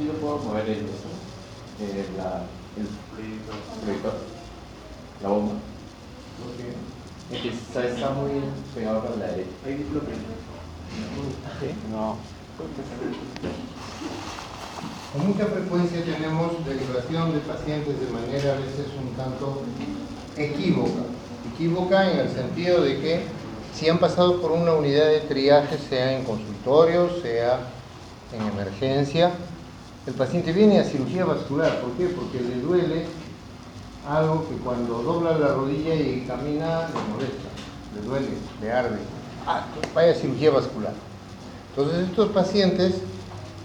sí lo puedo mover el proyector, la bomba. Es que está muy pegado para la derecha. Ahí lo prendo. ¿Sí? No. Con mucha frecuencia tenemos derivación de pacientes de manera a veces un tanto equívoca en el sentido de que si han pasado por una unidad de triaje, sea en consultorio, sea en emergencia, el paciente viene a cirugía vascular. ¿Por qué? Porque le duele algo que cuando dobla la rodilla y camina le molesta, le duele, le arde. Vaya a cirugía vascular. Entonces estos pacientes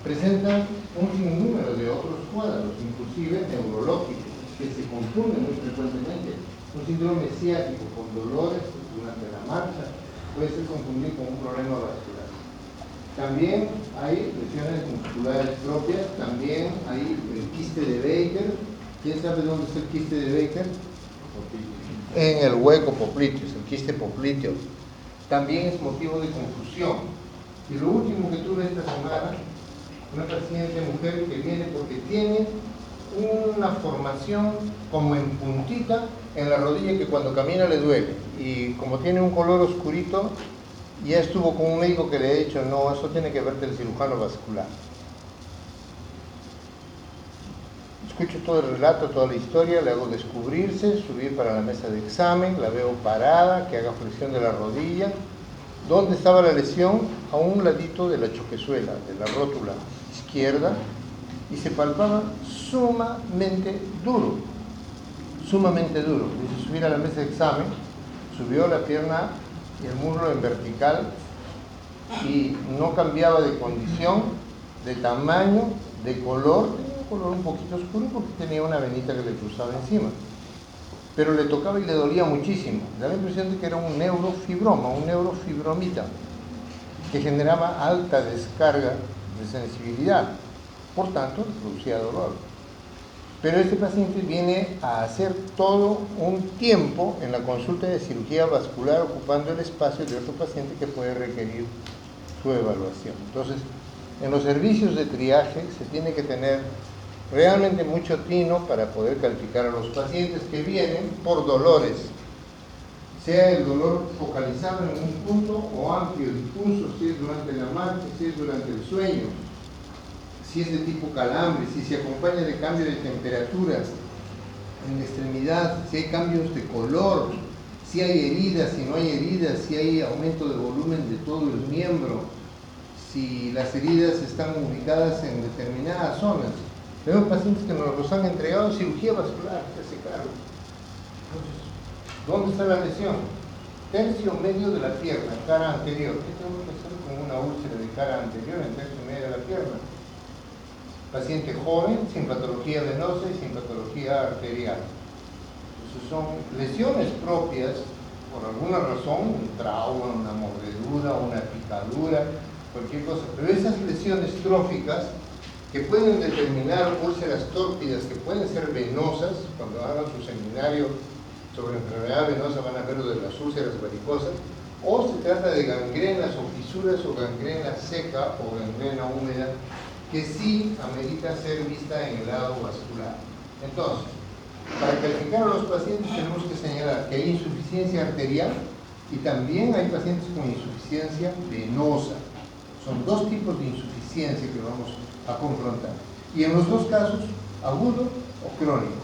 presentan un sinnúmero de otros cuadros, inclusive neurológicos, que se confunden muy frecuentemente. Un síndrome ciático con dolores durante la marcha puede ser confundido con un problema vascular. También hay lesiones musculares propias, también hay el quiste de Baker. ¿Quién sabe dónde está el quiste de Baker? En el hueco popliteo, el quiste popliteo. También es motivo de confusión. Y lo último que tuve esta semana, una paciente mujer que viene porque tiene una formación como en puntita en la rodilla que cuando camina le duele. Y como tiene un color oscurito, ya estuvo con un médico que le ha dicho, no, eso tiene que ver del cirujano vascular. Escucho todo el relato, toda la historia, le hago descubrirse, subir para la mesa de examen, la veo parada, que haga flexión de la rodilla. ¿Dónde estaba la lesión? A un ladito de la choquezuela, de la rótula izquierda, y se palpaba sumamente duro. Dice subir a la mesa de examen, subió la pierna y el muslo en vertical y no cambiaba de condición, de tamaño, de color. Tenía un color un poquito oscuro porque tenía una venita que le cruzaba encima, pero le tocaba y le dolía muchísimo. Da la impresión de que era un neurofibroma, un neurofibromita, que generaba alta descarga de sensibilidad, por tanto producía dolor. Pero este paciente viene a hacer todo un tiempo en la consulta de cirugía vascular, ocupando el espacio de otro paciente que puede requerir su evaluación. Entonces, en los servicios de triaje se tiene que tener realmente mucho tino para poder calificar a los pacientes que vienen por dolores, sea el dolor focalizado en un punto o amplio, difuso, si es durante la marcha, si es durante el sueño, si es de tipo calambre, si se acompaña de cambio de temperatura en la extremidad, si hay cambios de color, si hay heridas, si no hay heridas, si hay aumento de volumen de todo el miembro, si las heridas están ubicadas en determinadas zonas. Tenemos pacientes que nos los han entregado cirugía vascular, que se cargo. Entonces, ¿dónde está la lesión? Tercio medio de la pierna, cara anterior. ¿Qué tengo que hacer con una úlcera de cara anterior en tercio medio de la pierna? Paciente joven, sin patología venosa y sin patología arterial. Entonces son lesiones propias, por alguna razón, un trauma, una mordedura, una picadura, cualquier cosa. Pero esas lesiones tróficas que pueden determinar úlceras tórpidas, que pueden ser venosas, cuando hagan su seminario sobre enfermedad venosa van a ver lo de las úlceras varicosas, o se trata de gangrenas o fisuras o gangrena seca o gangrena húmeda, que sí amerita ser vista en el lado vascular. Entonces, para calificar a los pacientes tenemos que señalar que hay insuficiencia arterial y también hay pacientes con insuficiencia venosa. Son dos tipos de insuficiencia que vamos a confrontar. Y en los dos casos, agudo o crónico.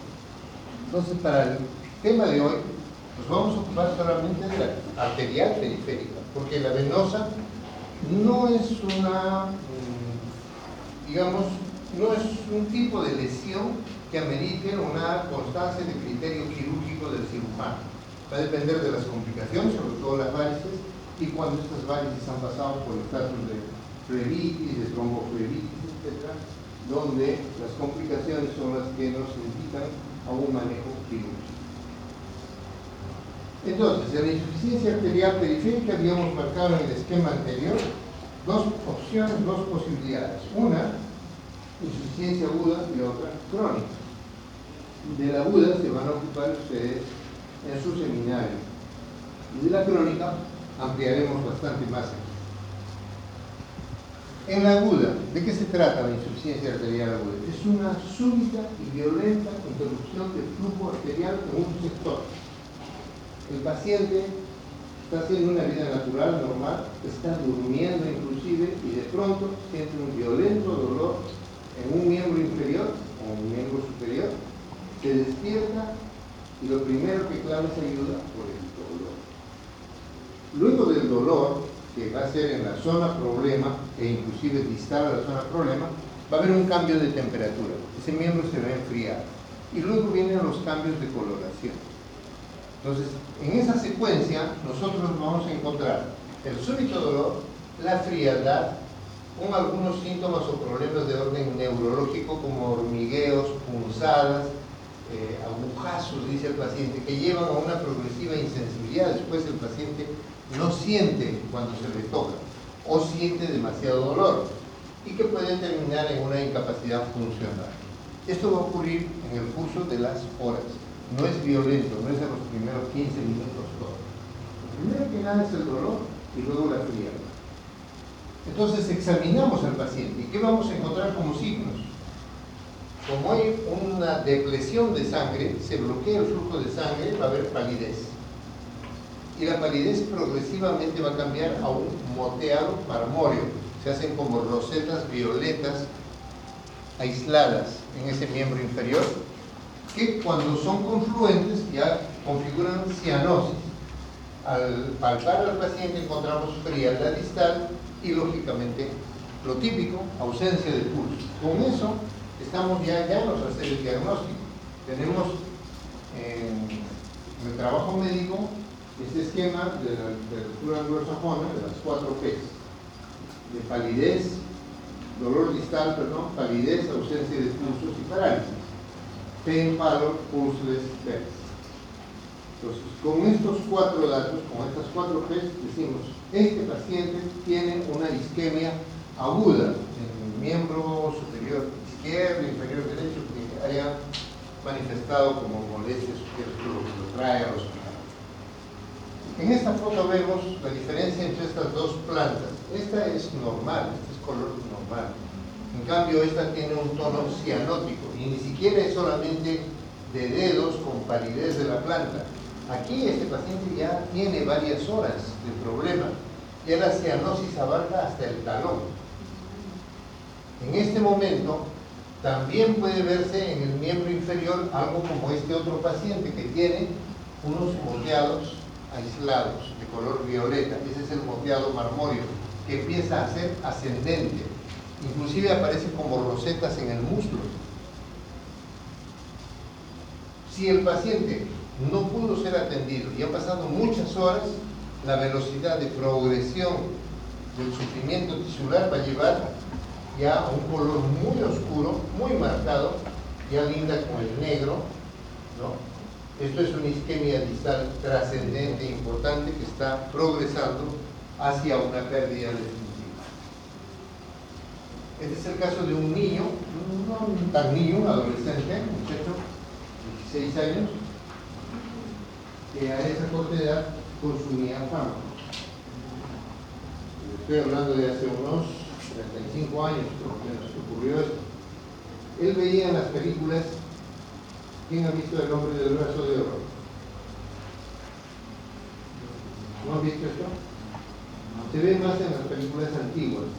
Entonces, para el tema de hoy, nos vamos a ocupar solamente de la arterial periférica, porque la venosa no es una, digamos, no es un tipo de lesión que amerite una constancia de criterio quirúrgico del cirujano. Va a depender de las complicaciones, sobre todo las varices, y cuando estas varices han pasado por estatus de flebitis, de tromboflebitis, etc., donde las complicaciones son las que nos indican a un manejo quirúrgico. Entonces, en la insuficiencia arterial periférica habíamos marcado en el esquema anterior dos opciones, dos posibilidades. Una, insuficiencia aguda, y otra, crónica. De la aguda se van a ocupar ustedes en su seminario. Y de la crónica ampliaremos bastante más aquí. En la aguda, ¿de qué se trata la insuficiencia arterial aguda? Es una súbita y violenta interrupción del flujo arterial en un sector. El paciente está haciendo una vida natural, normal, está durmiendo inclusive y de pronto siente un violento dolor en un miembro inferior o un miembro superior, se despierta y lo primero que clama es ayuda por el dolor. Luego del dolor, que va a ser en la zona problema e inclusive distal a la zona problema, va a haber un cambio de temperatura. Ese miembro se va a enfriar y luego vienen los cambios de coloración. Entonces, en esa secuencia nosotros vamos a encontrar el súbito dolor, la frialdad, con algunos síntomas o problemas de orden neurológico como hormigueos, punzadas, agujazos, dice el paciente, que llevan a una progresiva insensibilidad. Después el paciente no siente cuando se le toca o siente demasiado dolor y que puede terminar en una incapacidad funcional. Esto va a ocurrir en el curso de las horas. No es violento, no es en los primeros 15 minutos todo. Lo primero que nada es el dolor y luego la frialdad. Entonces examinamos al paciente. ¿Y qué vamos a encontrar como signos? Como hay una depresión de sangre, se bloquea el flujo de sangre, va a haber palidez. Y la palidez progresivamente va a cambiar a un moteado marmóreo. Se hacen como rosetas violetas aisladas en ese miembro inferior, que cuando son confluentes ya configuran cianosis. Al palpar al paciente encontramos frialdad distal y lógicamente lo típico, ausencia de pulso. Con eso estamos ya llanos a hacer el diagnóstico. Tenemos en el trabajo médico este esquema de la literatura anglosajona de las 4 P's: de palidez, dolor distal, palidez, ausencia de pulsos y parálisis. Pain, pallor, pulseless, P's. Entonces, con estos 4 datos, con estas 4 P's, decimos, este paciente tiene una isquemia aguda en el miembro superior izquierdo, inferior derecho, que haya manifestado como molestias, que es lo que lo trae al hospital. En esta foto vemos la diferencia entre estas dos plantas. Esta es normal, este es color normal. En cambio, esta tiene un tono cianótico y ni siquiera es solamente de dedos con palidez de la planta. Aquí este paciente ya tiene varias horas de problema. Ya la cianosis abarca hasta el talón. En este momento también puede verse en el miembro inferior algo como este otro paciente que tiene unos moteados aislados de color violeta. Ese es el moteado marmóreo que empieza a ser ascendente. Inclusive aparece como rosetas en el muslo. Si el paciente no pudo ser atendido y ha pasado muchas horas, la velocidad de progresión del sufrimiento tisular va a llevar ya a un color muy oscuro, muy marcado, ya linda con el negro, ¿no? Esto es una isquemia distal trascendente importante que está progresando hacia una pérdida definitiva. Este es el caso de un niño, no tan niño, un adolescente, un muchacho, 16 años, que a esa corta edad consumía fármacos. Estoy hablando de hace unos 35 años, por lo menos, que ocurrió esto. Él veía en las películas. ¿Quién ha visto El hombre del brazo de oro? ¿No han visto esto? Se ve más en las películas antiguas,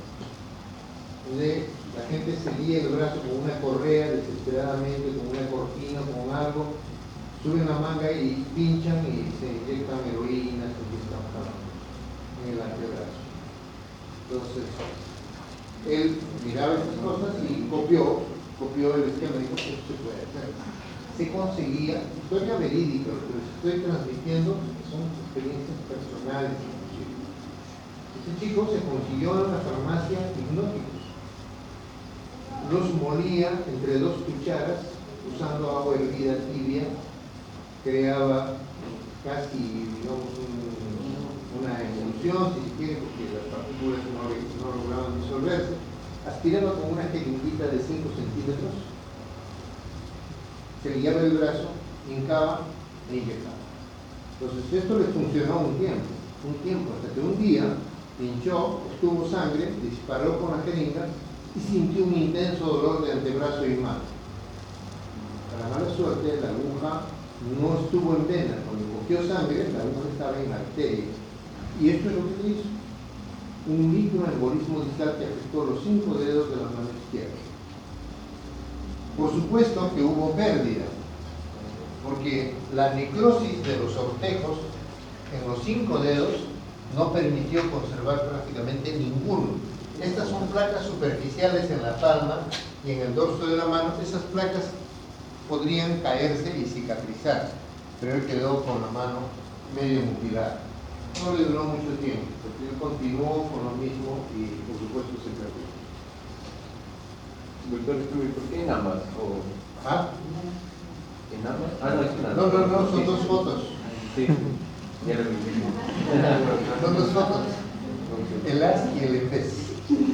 donde la gente se lía el brazo con una correa desesperadamente, con una cortina, con algo, suben la manga y pinchan y se inyectan heroína, se inyectan en el antebrazo. Entonces, él miraba estas cosas y copió el esquema y dijo que esto se puede hacer. Se conseguía, historia verídica, pero estoy transmitiendo, son experiencias personales. Este chico se consiguió en una farmacia hipnóticos. Los molía entre 2 cucharas usando agua hervida tibia, creaba casi, digamos, una emulsión, si se quiere, porque las partículas no lograban disolverse. Aspiraba con una jeringuita de 5 centímetros, se liaba el brazo, hincaba e inyectaba. Entonces esto le funcionó un tiempo, hasta que un día pinchó, obtuvo sangre, disparó con la jeringa y sintió un intenso dolor de antebrazo y mano. Para mala suerte, la aguja no estuvo en vena. Cuando cogió sangre, la aguja estaba en arteria. Y esto es lo que le hizo. Un microembolismo distal que afectó los 5 dedos de la mano izquierda. Por supuesto que hubo pérdida, porque la necrosis de los ortejos en los 5 dedos no permitió conservar prácticamente ninguno. Estas son placas superficiales en la palma y en el dorso de la mano. Esas placas podrían caerse y cicatrizar, pero él quedó con la mano medio mutilada. No le duró mucho tiempo, porque él continuó con lo mismo y por supuesto se perdió. Doctor, ¿por qué en ambas? ¿O ¿Ah? en ambas? Ah, no, es una. No, son 2 fotos. Sí, ya lo vi. Son 2 fotos. El as y el efes.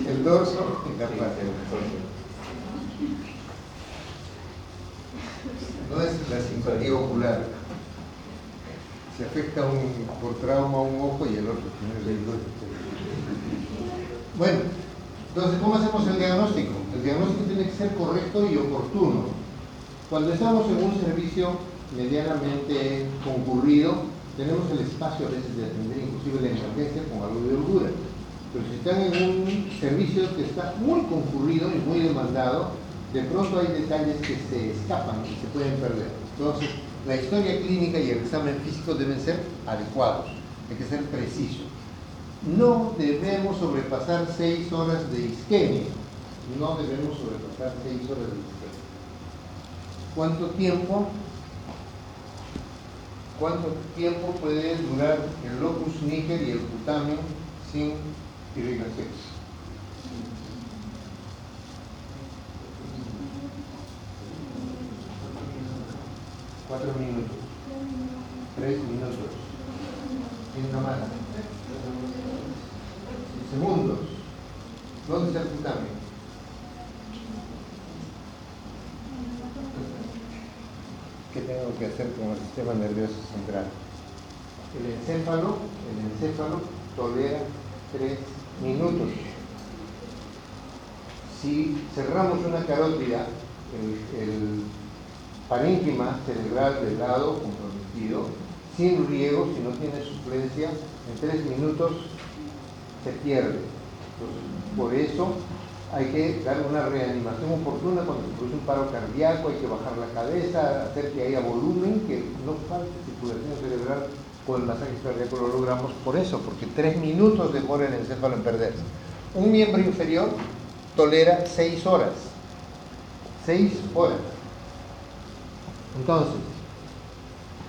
El dorso y la Sí, parte. No es la simpatía ocular. Se afecta por trauma un ojo y el otro tiene el otro. Bueno, entonces, ¿cómo hacemos el diagnóstico? El diagnóstico tiene que ser correcto y oportuno. Cuando estamos en un servicio medianamente concurrido, tenemos el espacio a veces de atender inclusive la emergencia con algo de holgura. Pero si están en un servicio que está muy concurrido y muy demandado, de pronto hay detalles que se escapan y se pueden perder. Entonces, la historia clínica y el examen físico deben ser adecuados, hay que ser precisos. No debemos sobrepasar 6 horas de isquemia. No debemos sobrepasar 6 horas de isquemia. ¿Cuánto tiempo puede durar el locus níger y el putamen sin irrigación? ¿4 minutos? 3 minutos. ¿Quién más? Segundos. ¿Dónde está el putamen? ¿Qué tengo que hacer con el sistema nervioso central? El encéfalo tolera 3 minutos. Si cerramos una carótida, el parénquima cerebral del lado comprometido, sin riego, si no tiene suplencia, en 3 minutos se pierde. Entonces, por eso hay que dar una reanimación oportuna cuando se produce un paro cardíaco, hay que bajar la cabeza, hacer que haya volumen, que no falte circulación cerebral con el masaje cardíaco. Lo logramos por eso, porque 3 minutos demora el encéfalo en perderse. Un miembro inferior tolera 6 horas. 6 horas. Entonces,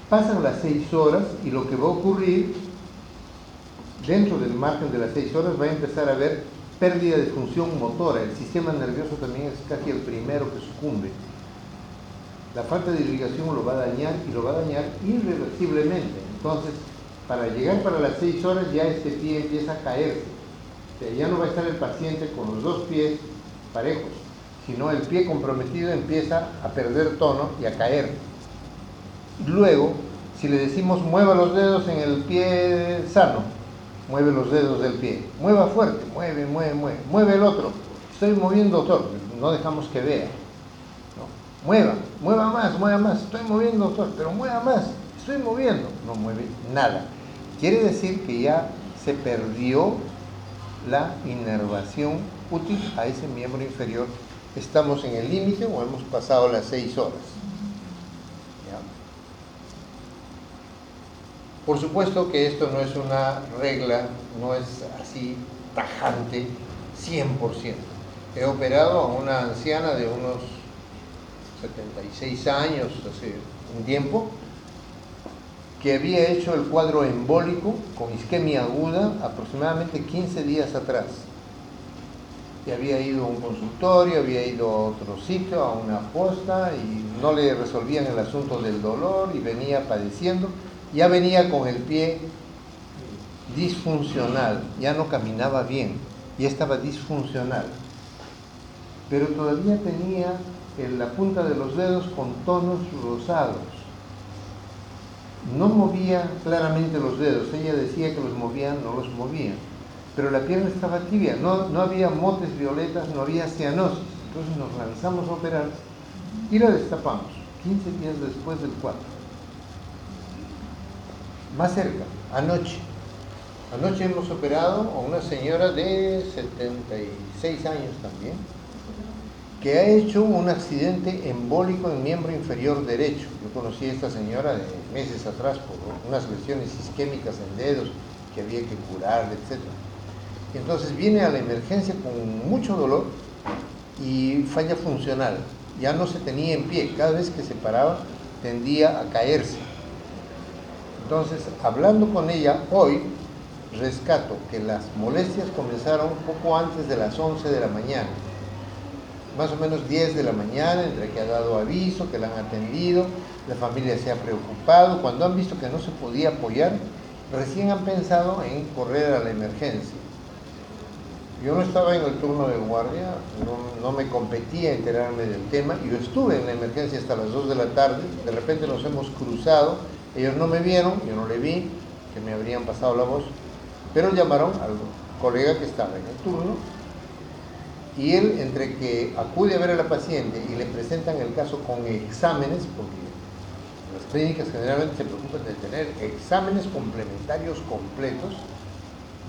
pasan las 6 horas y lo que va a ocurrir dentro del margen de las 6 horas va a empezar a haber pérdida de función motora. El sistema nervioso también es casi el primero que sucumbe. La falta de irrigación lo va a dañar y lo va a dañar irreversiblemente. Entonces, para llegar para las 6 horas ya este pie empieza a caerse. O sea, ya no va a estar el paciente con los 2 pies parejos, sino el pie comprometido empieza a perder tono y a caer. Luego, si le decimos mueva los dedos en el pie sano, mueve los dedos del pie, mueva fuerte, mueve el otro, estoy moviendo, doctor, no dejamos que vea, ¿no? mueva más, estoy moviendo, doctor, pero mueva más, estoy moviendo, no mueve nada. Quiere decir que ya se perdió la inervación útil a ese miembro inferior. Estamos en el límite o hemos pasado las 6 horas. ¿Ya? Por supuesto que esto no es una regla, no es así tajante 100%. He operado a una anciana de unos 76 años, hace un tiempo, que había hecho el cuadro embólico con isquemia aguda aproximadamente 15 días atrás. Y había ido a un consultorio, había ido a otro sitio, a una posta, y no le resolvían el asunto del dolor y venía padeciendo. Ya venía con el pie disfuncional, ya no caminaba bien, ya estaba disfuncional. Pero todavía tenía la punta de los dedos con tonos rosados. No movía claramente los dedos, ella decía que los movía, no los movía. pero la pierna estaba tibia, no había motes violetas, no había cianosis. Entonces nos lanzamos a operar y la destapamos 15 días después del 4. Más cerca, anoche hemos operado a una señora de 76 años también, que ha hecho un accidente embólico en miembro inferior derecho. Yo conocí a esta señora de meses atrás por unas lesiones isquémicas en dedos que había que curar, etc. Y entonces viene a la emergencia con mucho dolor y falla funcional. Ya no se tenía en pie, cada vez que se paraba tendía a caerse. Entonces, hablando con ella hoy, rescato que las molestias comenzaron poco antes de las 11 de la mañana. Más o menos 10 de la mañana, entre que ha dado aviso, que la han atendido, la familia se ha preocupado. Cuando han visto que no se podía apoyar, recién han pensado en correr a la emergencia. Yo no estaba en el turno de guardia, no me competía enterarme del tema. Yo estuve en la emergencia hasta las 2 de la tarde, de repente nos hemos cruzado, ellos no me vieron, yo no le vi, que me habrían pasado la voz, pero llamaron al colega que estaba en el turno, y él, entre que acude a ver a la paciente y le presentan el caso con exámenes, porque las clínicas generalmente se preocupan de tener exámenes complementarios completos,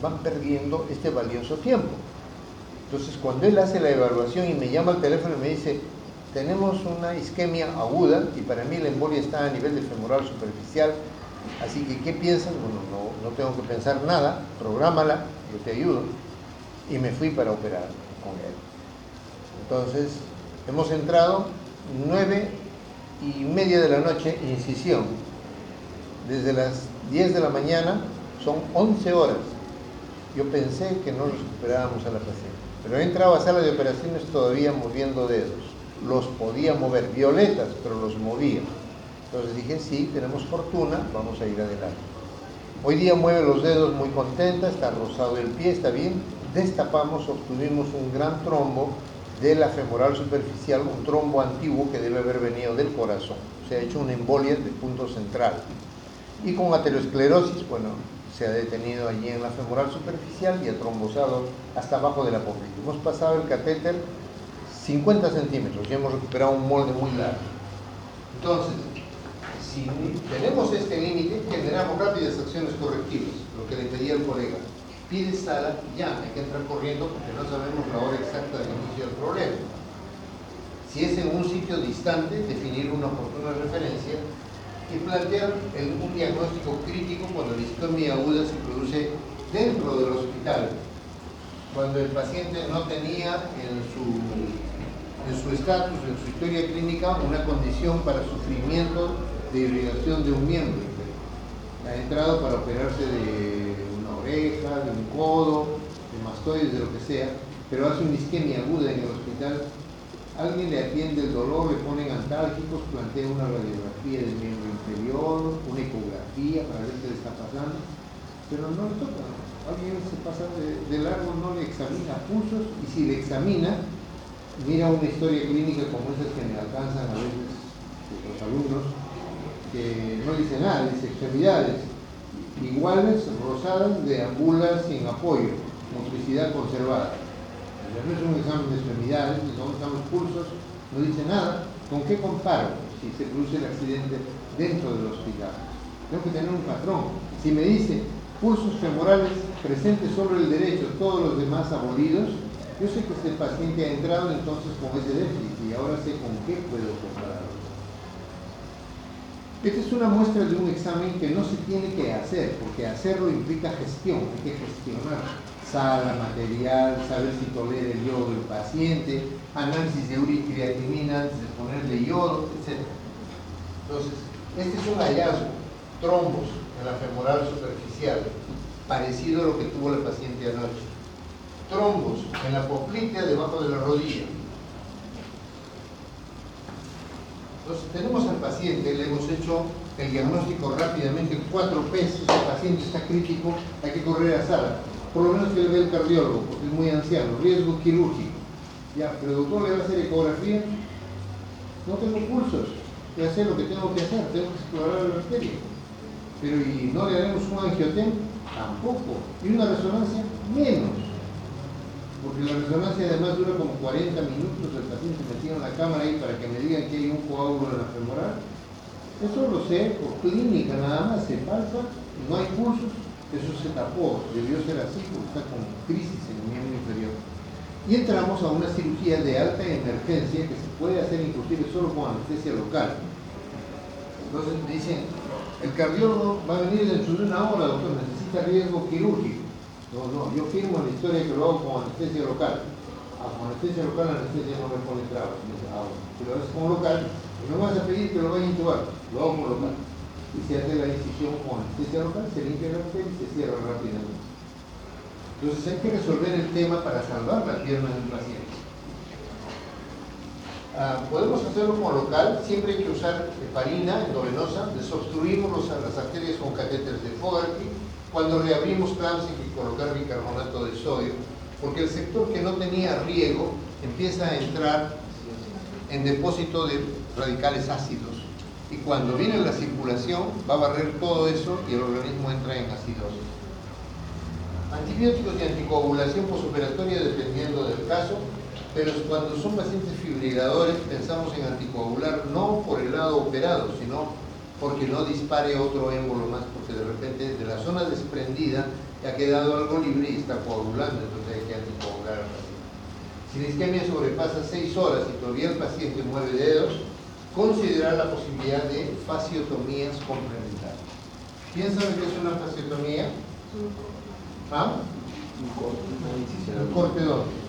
van perdiendo este valioso tiempo. Entonces, cuando él hace la evaluación y me llama al teléfono y me dice, tenemos una isquemia aguda y para mí la embolia está a nivel de femoral superficial, así que ¿qué piensas? Bueno, no tengo que pensar nada, prográmala, yo te ayudo, y me fui para operar con él. Entonces, hemos entrado 9:30 de la noche, incisión. Desde las 10 de la mañana son 11 horas. Yo pensé que no recuperábamos a la paciente, pero he entrado a sala de operaciones todavía moviendo dedos. Los podía mover, violetas, pero los movía. Entonces dije, sí, tenemos fortuna, vamos a ir adelante. Hoy día mueve los dedos muy contenta, está rosado el pie, está bien. Destapamos, obtuvimos un gran trombo de la femoral superficial, un trombo antiguo que debe haber venido del corazón. Se ha hecho una embolia de punto central. Y con aterosclerosis, bueno, se ha detenido allí en la femoral superficial y ha trombosado hasta abajo de la poplita. Hemos pasado el catéter 50 centímetros y hemos recuperado un molde muy largo. Entonces, si tenemos este límite, generamos rápidas acciones correctivas, lo que le pedía el colega. Pide sala y ya, hay que entrar corriendo porque no sabemos la hora exacta del inicio del problema. Si es en un sitio distante, definir una oportuna referencia y plantear un diagnóstico crítico cuando la isquemia aguda se produce dentro del hospital, cuando el paciente no tenía en su estatus, en su historia clínica, una condición para sufrimiento de irrigación de un miembro. Ha entrado para operarse de una oreja, de un codo, de mastoides, de lo que sea, pero hace una isquemia aguda en el hospital. Alguien le atiende el dolor, le ponen antálgicos, plantea una radiografía del miembro inferior, una ecografía para ver qué le está pasando, pero no le toca. Alguien se pasa de largo, no le examina pulsos, y si le examina, mira una historia clínica como esas que me alcanzan a veces los alumnos, que no dice nada, dice extremidades iguales, rosadas, deambula sin apoyo, motricidad conservada. No es un examen de extremidades, no están los pulsos, no dice nada. ¿Con qué comparo si se produce el accidente dentro del hospital? Tengo que tener un patrón. Si me dice pulsos femorales presentes solo el derecho, todos los demás abolidos, yo sé que este paciente ha entrado entonces con ese déficit y ahora sé con qué puedo compararlo. Esta es una muestra de un examen que no se tiene que hacer, porque hacerlo implica gestión, hay que gestionar. Sala, material, saber si tolera el yodo del paciente, análisis de uricreatinina antes de ponerle yodo, etc. Entonces, este es un hallazgo, trombos en la femoral superficial, parecido a lo que tuvo la paciente anoche. Trombos en la poplita debajo de la rodilla. Entonces, tenemos al paciente, le hemos hecho el diagnóstico rápidamente, 4 P's, el paciente está crítico, hay que correr a sala. Por lo menos que le vea el cardiólogo, porque es muy anciano, riesgo quirúrgico. Ya, pero el doctor le va a hacer ecografía, no tengo pulsos, ya sé lo que tengo que hacer, tengo que explorar la arteria. Pero ¿y no le haremos un angiotem? Tampoco. Y una resonancia menos. Porque la resonancia además dura como 40 minutos, el paciente metido en la cámara ahí para que me digan que hay un coágulo en la femoral. Eso lo sé por clínica nada más, se palpa, no hay pulsos, eso se tapó, debió ser así porque está con crisis en el miembro inferior. Y entramos a una cirugía de alta emergencia que se puede hacer inclusive solo con anestesia local. Entonces me dicen, el cardiólogo va a venir dentro de una hora, doctor, necesita riesgo quirúrgico. No, yo firmo la historia que lo hago con anestesia local. Con anestesia local, la anestesia no me pone trabas. Si lo haces con local, no me vas a pedir que lo vaya a intubar, lo hago con local. Y se hace la incisión con anestesia local, se limpia la arteria y se cierra rápidamente. Entonces hay que resolver el tema para salvar la pierna del paciente. Podemos hacerlo con local, siempre hay que usar heparina endovenosa, desobstruimos las arterias con catéteres de Fogarty. Cuando reabrimos clamps hay que colocar bicarbonato de sodio, porque el sector que no tenía riego empieza a entrar en depósito de radicales ácidos. Y cuando viene la circulación va a barrer todo eso y el organismo entra en acidosis. Antibióticos y anticoagulación posoperatoria dependiendo del caso, pero cuando son pacientes fibriladores pensamos en anticoagular no por el lado operado, sino porque no dispare otro émbolo más, porque de repente de la zona desprendida ha quedado algo libre y está coagulando, entonces hay que anticoagular al paciente. Si la isquemia sobrepasa 6 horas y todavía el paciente mueve dedos, considerar la posibilidad de fasciotomías complementarias. ¿Quién sabe qué es una fasciotomía? ¿Ah? Un corte dónde?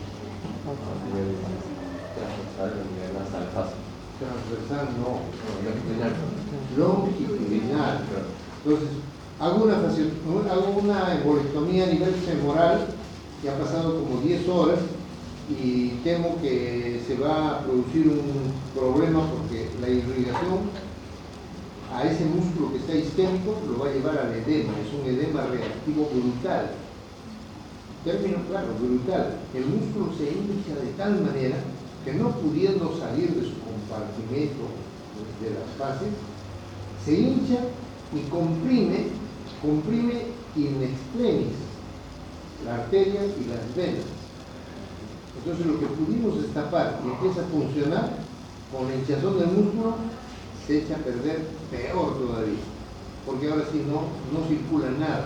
Transversal no, longitudinal. Entonces, hago una embolectomía a nivel femoral que ha pasado como 10 horas y temo que se va a producir un problema porque la irrigación a ese músculo que está isquémico lo va a llevar al edema, es un edema reactivo brutal. Término claro, brutal. El músculo se hincha de tal manera que no pudiendo salir de su compartimento de las fases, se hincha y comprime in extremis la arteria y las venas. Entonces lo que pudimos destapar y empieza a funcionar, con la hinchazón del músculo se echa a perder peor todavía, porque ahora sí no circula nada,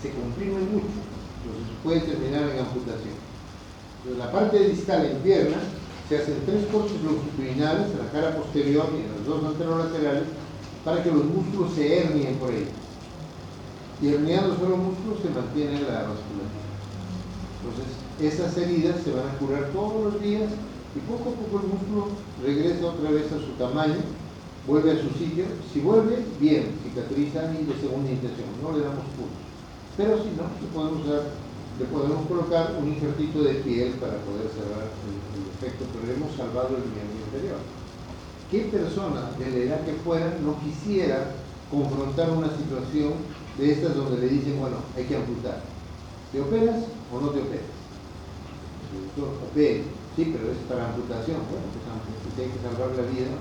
se comprime mucho, entonces puede terminar en amputación. En la parte distal en pierna se hacen 3 cortes longitudinales en la cara posterior y en los 2 anterolaterales para que los músculos se hernien por ahí. Y herniándose los músculos se mantiene la vasculatura. Entonces, esas heridas se van a curar todos los días y poco a poco el músculo regresa otra vez a su tamaño, vuelve a su sitio. Si vuelve, bien, cicatriza y de segunda intención, no le damos puntos. Pero si no, le podemos colocar un injertito de piel para poder cerrar el efecto, pero hemos salvado el miembro inferior. ¿Qué persona de la edad que fuera no quisiera confrontar una situación de estas donde le dicen, bueno, hay que amputar? ¿Te operas o no te operas? Opere. Sí, pero es para amputación. Bueno, pues hay que salvar la vida.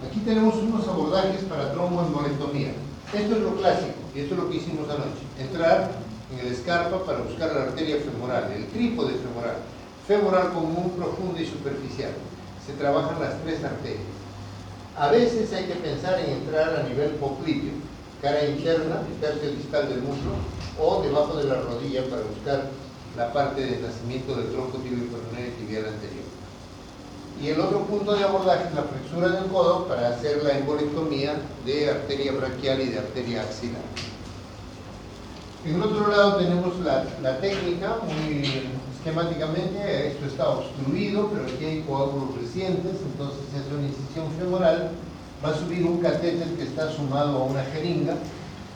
Aquí tenemos unos abordajes para tromboembolectomía. Esto es lo clásico, y esto es lo que hicimos anoche. Entrar en el escarpa para buscar la arteria femoral, el trípode femoral. Femoral común, profunda y superficial. Se trabajan las 3 arterias. A veces hay que pensar en entrar a nivel popliteo, cara interna, el tercio distal del muslo, o debajo de la rodilla para buscar la parte de nacimiento del tronco tibio peroneo y tibial anterior. Y el otro punto de abordaje es la flexura del codo para hacer la embolectomía de arteria braquial y de arteria axilar. En el otro lado tenemos la técnica, muy esquemáticamente, esto está obstruido, pero aquí hay coágulos recientes, entonces se hace una incisión femoral, va a subir un catéter que está sumado a una jeringa,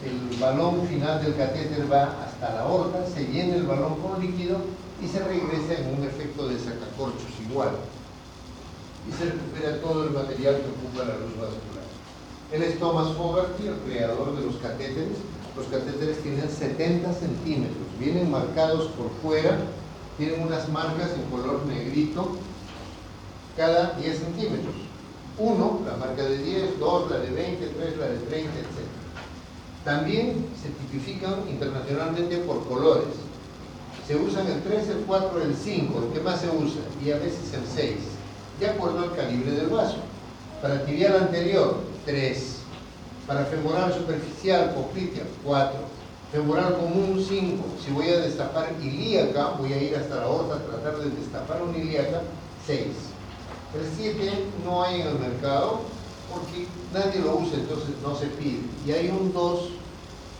el balón final del catéter va hasta la aorta, se llena el balón con líquido y se regresa en un efecto de sacacorchos igual. Y se recupera todo el material que ocupa la luz vascular. Él es Thomas Fogarty, el creador de los catéteres. Los catéteres tienen 70 centímetros, vienen marcados por fuera, tienen unas marcas en color negrito cada 10 centímetros. 1, la marca de 10, 2, la de 20, 3, la de 30, etc. También se tipifican internacionalmente por colores. Se usan el 3, el 4, el 5, el que más se usa, y a veces el 6, de acuerdo al calibre del vaso. Para tibial anterior, 3. Para femoral superficial, poplitea, 4. Femoral común, 5. Si voy a destapar ilíaca, voy a ir hasta la aorta a tratar de destapar una ilíaca, 6. El 7 no hay en el mercado porque nadie lo usa, entonces no se pide. Y hay un 2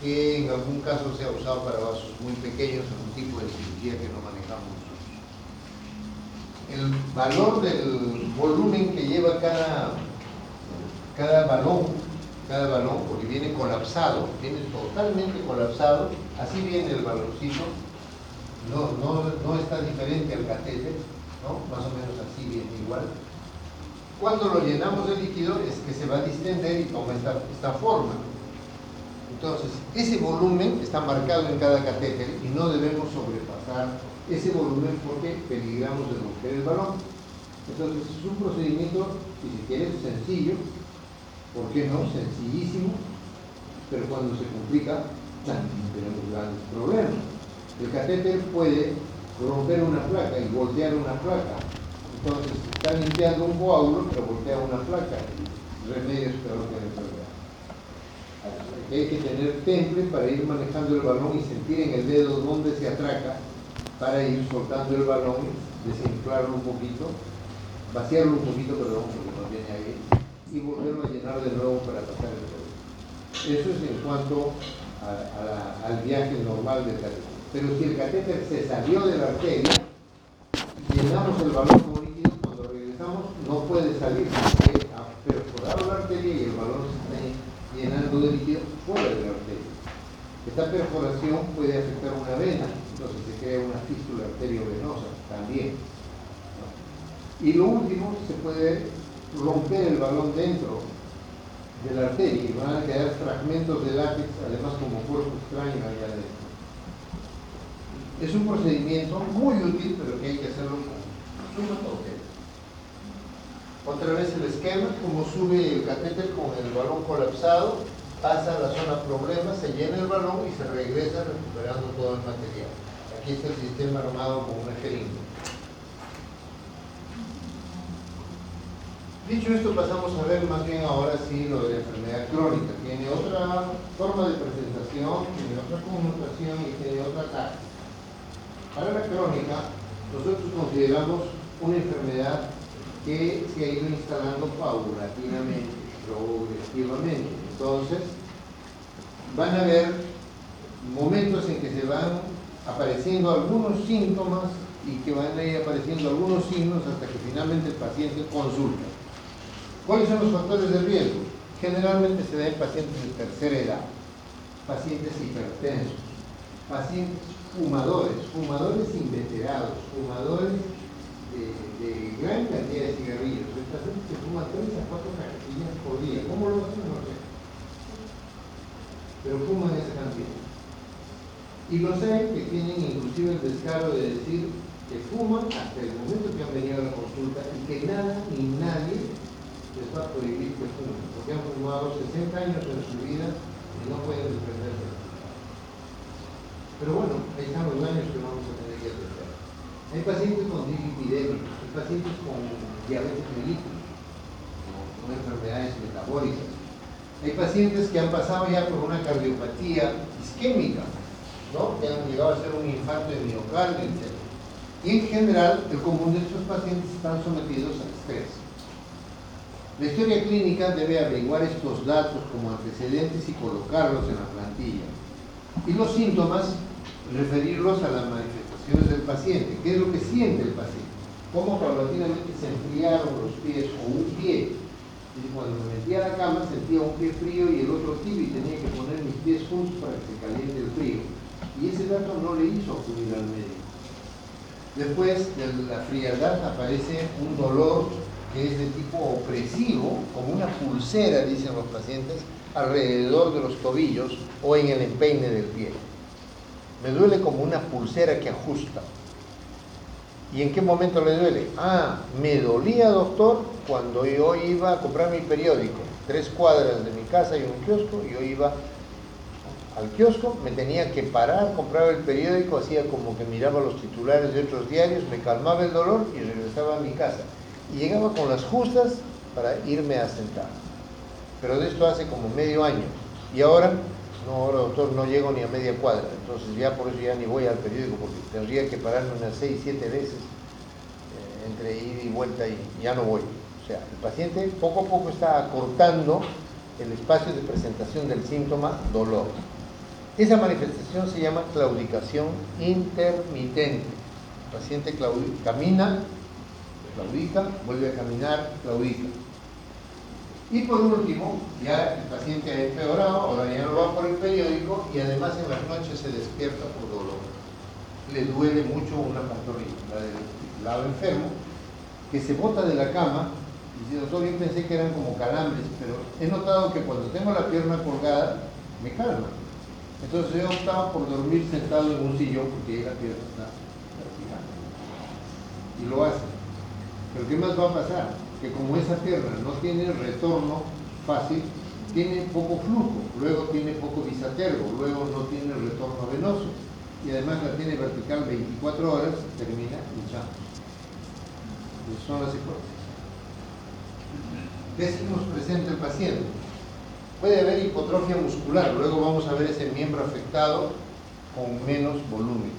que en algún caso se ha usado para vasos muy pequeños, en un tipo de cirugía que no manejamos nosotros. El valor del volumen que lleva cada balón, porque viene colapsado, viene totalmente colapsado, así viene el baloncito, no está diferente al catéter, ¿no? Más o menos así viene igual. Cuando lo llenamos de líquido es que se va a distender y toma esta forma. Entonces, ese volumen está marcado en cada catéter y no debemos sobrepasar ese volumen porque peligramos de romper el balón. Entonces, es un procedimiento, si se quiere, sencillo, ¿por qué no? Sencillísimo, pero cuando se complica, tenemos grandes problemas. El catéter puede romper una placa y voltear una placa. Entonces, está limpiando un coágulo, pero voltea una placa. El remedio es peor que la enfermedad. Hay que tener temple para ir manejando el balón y sentir en el dedo dónde se atraca para ir soltando el balón, desinflarlo un poquito, vaciarlo un poquito, perdón, porque no tiene aire, y volverlo a llenar de nuevo para pasar el dedo. Eso es en cuanto al viaje normal del catéter. Pero si el catéter se salió de la arteria, llenamos el balón con líquido, cuando regresamos no puede salir, porque ha perforado la arteria y el balón se está llenando de líquido fuera de la arteria. Esta perforación puede afectar una vena, entonces se crea una fístula arteriovenosa también, ¿no? Y lo último, se puede romper el balón dentro de la arteria y van a quedar fragmentos de látex, además como cuerpo extraño allá adentro. Es un procedimiento muy útil, pero que hay que hacerlo con suma cautela. Otra vez el esquema, como sube el catéter con el balón colapsado, pasa a la zona problema, se llena el balón y se regresa recuperando todo el material. Aquí está el sistema armado con una jeringa. Dicho esto, pasamos a ver más bien ahora sí lo de la enfermedad crónica. Tiene otra forma de presentación, tiene otra connotación y tiene otra táctica. Para la crónica, nosotros consideramos una enfermedad que se ha ido instalando paulatinamente, progresivamente. Entonces, van a haber momentos en que se van apareciendo algunos síntomas y que van a ir apareciendo algunos signos hasta que finalmente el paciente consulta. ¿Cuáles son los factores de riesgo? Generalmente se da en pacientes de tercera edad, pacientes hipertensos, pacientes fumadores inveterados, fumadores de gran cantidad de cigarrillos. El paciente que fuma 3 a 4 cajetillas por día. ¿Cómo lo hacen? No sé. Pero fuman esa cantidad. Y los hay que tienen inclusive el descaro de decir que fuman hasta el momento que han venido a la consulta y que nada ni nadie les va a prohibir que fumen, porque han fumado 60 años en su vida y no pueden desprenderse. Pero bueno, ahí están los daños que vamos a tener que atender. Hay pacientes con dislipidemia, hay pacientes con diabetes mellitus, con enfermedades metabólicas. Hay pacientes que han pasado ya por una cardiopatía isquémica, ¿no? Que han llegado a ser un infarto de miocardio, etc. Y en general, el común de estos pacientes están sometidos al estrés. La historia clínica debe averiguar estos datos como antecedentes y colocarlos en la plantilla. Y los síntomas, referirlos a las manifestaciones del paciente. ¿Qué es lo que siente el paciente? Cómo paulatinamente se enfriaron los pies o un pie. Y cuando me metía a la cama sentía un pie frío y el otro tibio y tenía que poner mis pies juntos para que se caliente el frío. Y ese dato no le hizo acudir al médico. Después de la frialdad aparece un dolor que es de tipo opresivo, como una pulsera, dicen los pacientes, alrededor de los tobillos o en el empeine del pie. Me duele como una pulsera que ajusta. ¿Y en qué momento le duele? Me dolía, doctor, cuando yo iba a comprar mi periódico. 3 cuadras de mi casa hay un kiosco y yo iba al kiosco, me tenía que parar, compraba el periódico, hacía como que miraba los titulares de otros diarios, me calmaba el dolor y regresaba a mi casa. Y llegaba con las justas para irme a sentar. Pero de esto hace como medio año. Y ahora, no, ahora doctor, no llego ni a media cuadra. Entonces ya por eso ya ni voy al periódico, porque tendría que pararme unas 6, 7 veces entre ida y vuelta y ya no voy. O sea, el paciente poco a poco está acortando el espacio de presentación del síntoma dolor. Esa manifestación se llama claudicación intermitente. El paciente camina, claudica, vuelve a caminar, claudica. Y por último, ya el paciente ha empeorado, ahora ya no va por el periódico y además en las noches se despierta por dolor. Le duele mucho una pantorrilla, la del lado enfermo, que se bota de la cama y dice, doctor, yo pensé que eran como calambres, pero he notado que cuando tengo la pierna colgada, me calma. Entonces yo optaba por dormir sentado en un sillón porque la pierna está vertical. Y lo hace. Pero ¿qué más va a pasar? Que como esa pierna no tiene retorno fácil, tiene poco flujo, luego tiene poco bisatergo, luego no tiene retorno venoso y además la tiene vertical 24 horas, termina hinchando. Esas son las hipótesis. ¿Qué signos presenta el paciente? Puede haber hipotrofia muscular, luego vamos a ver ese miembro afectado con menos volumen.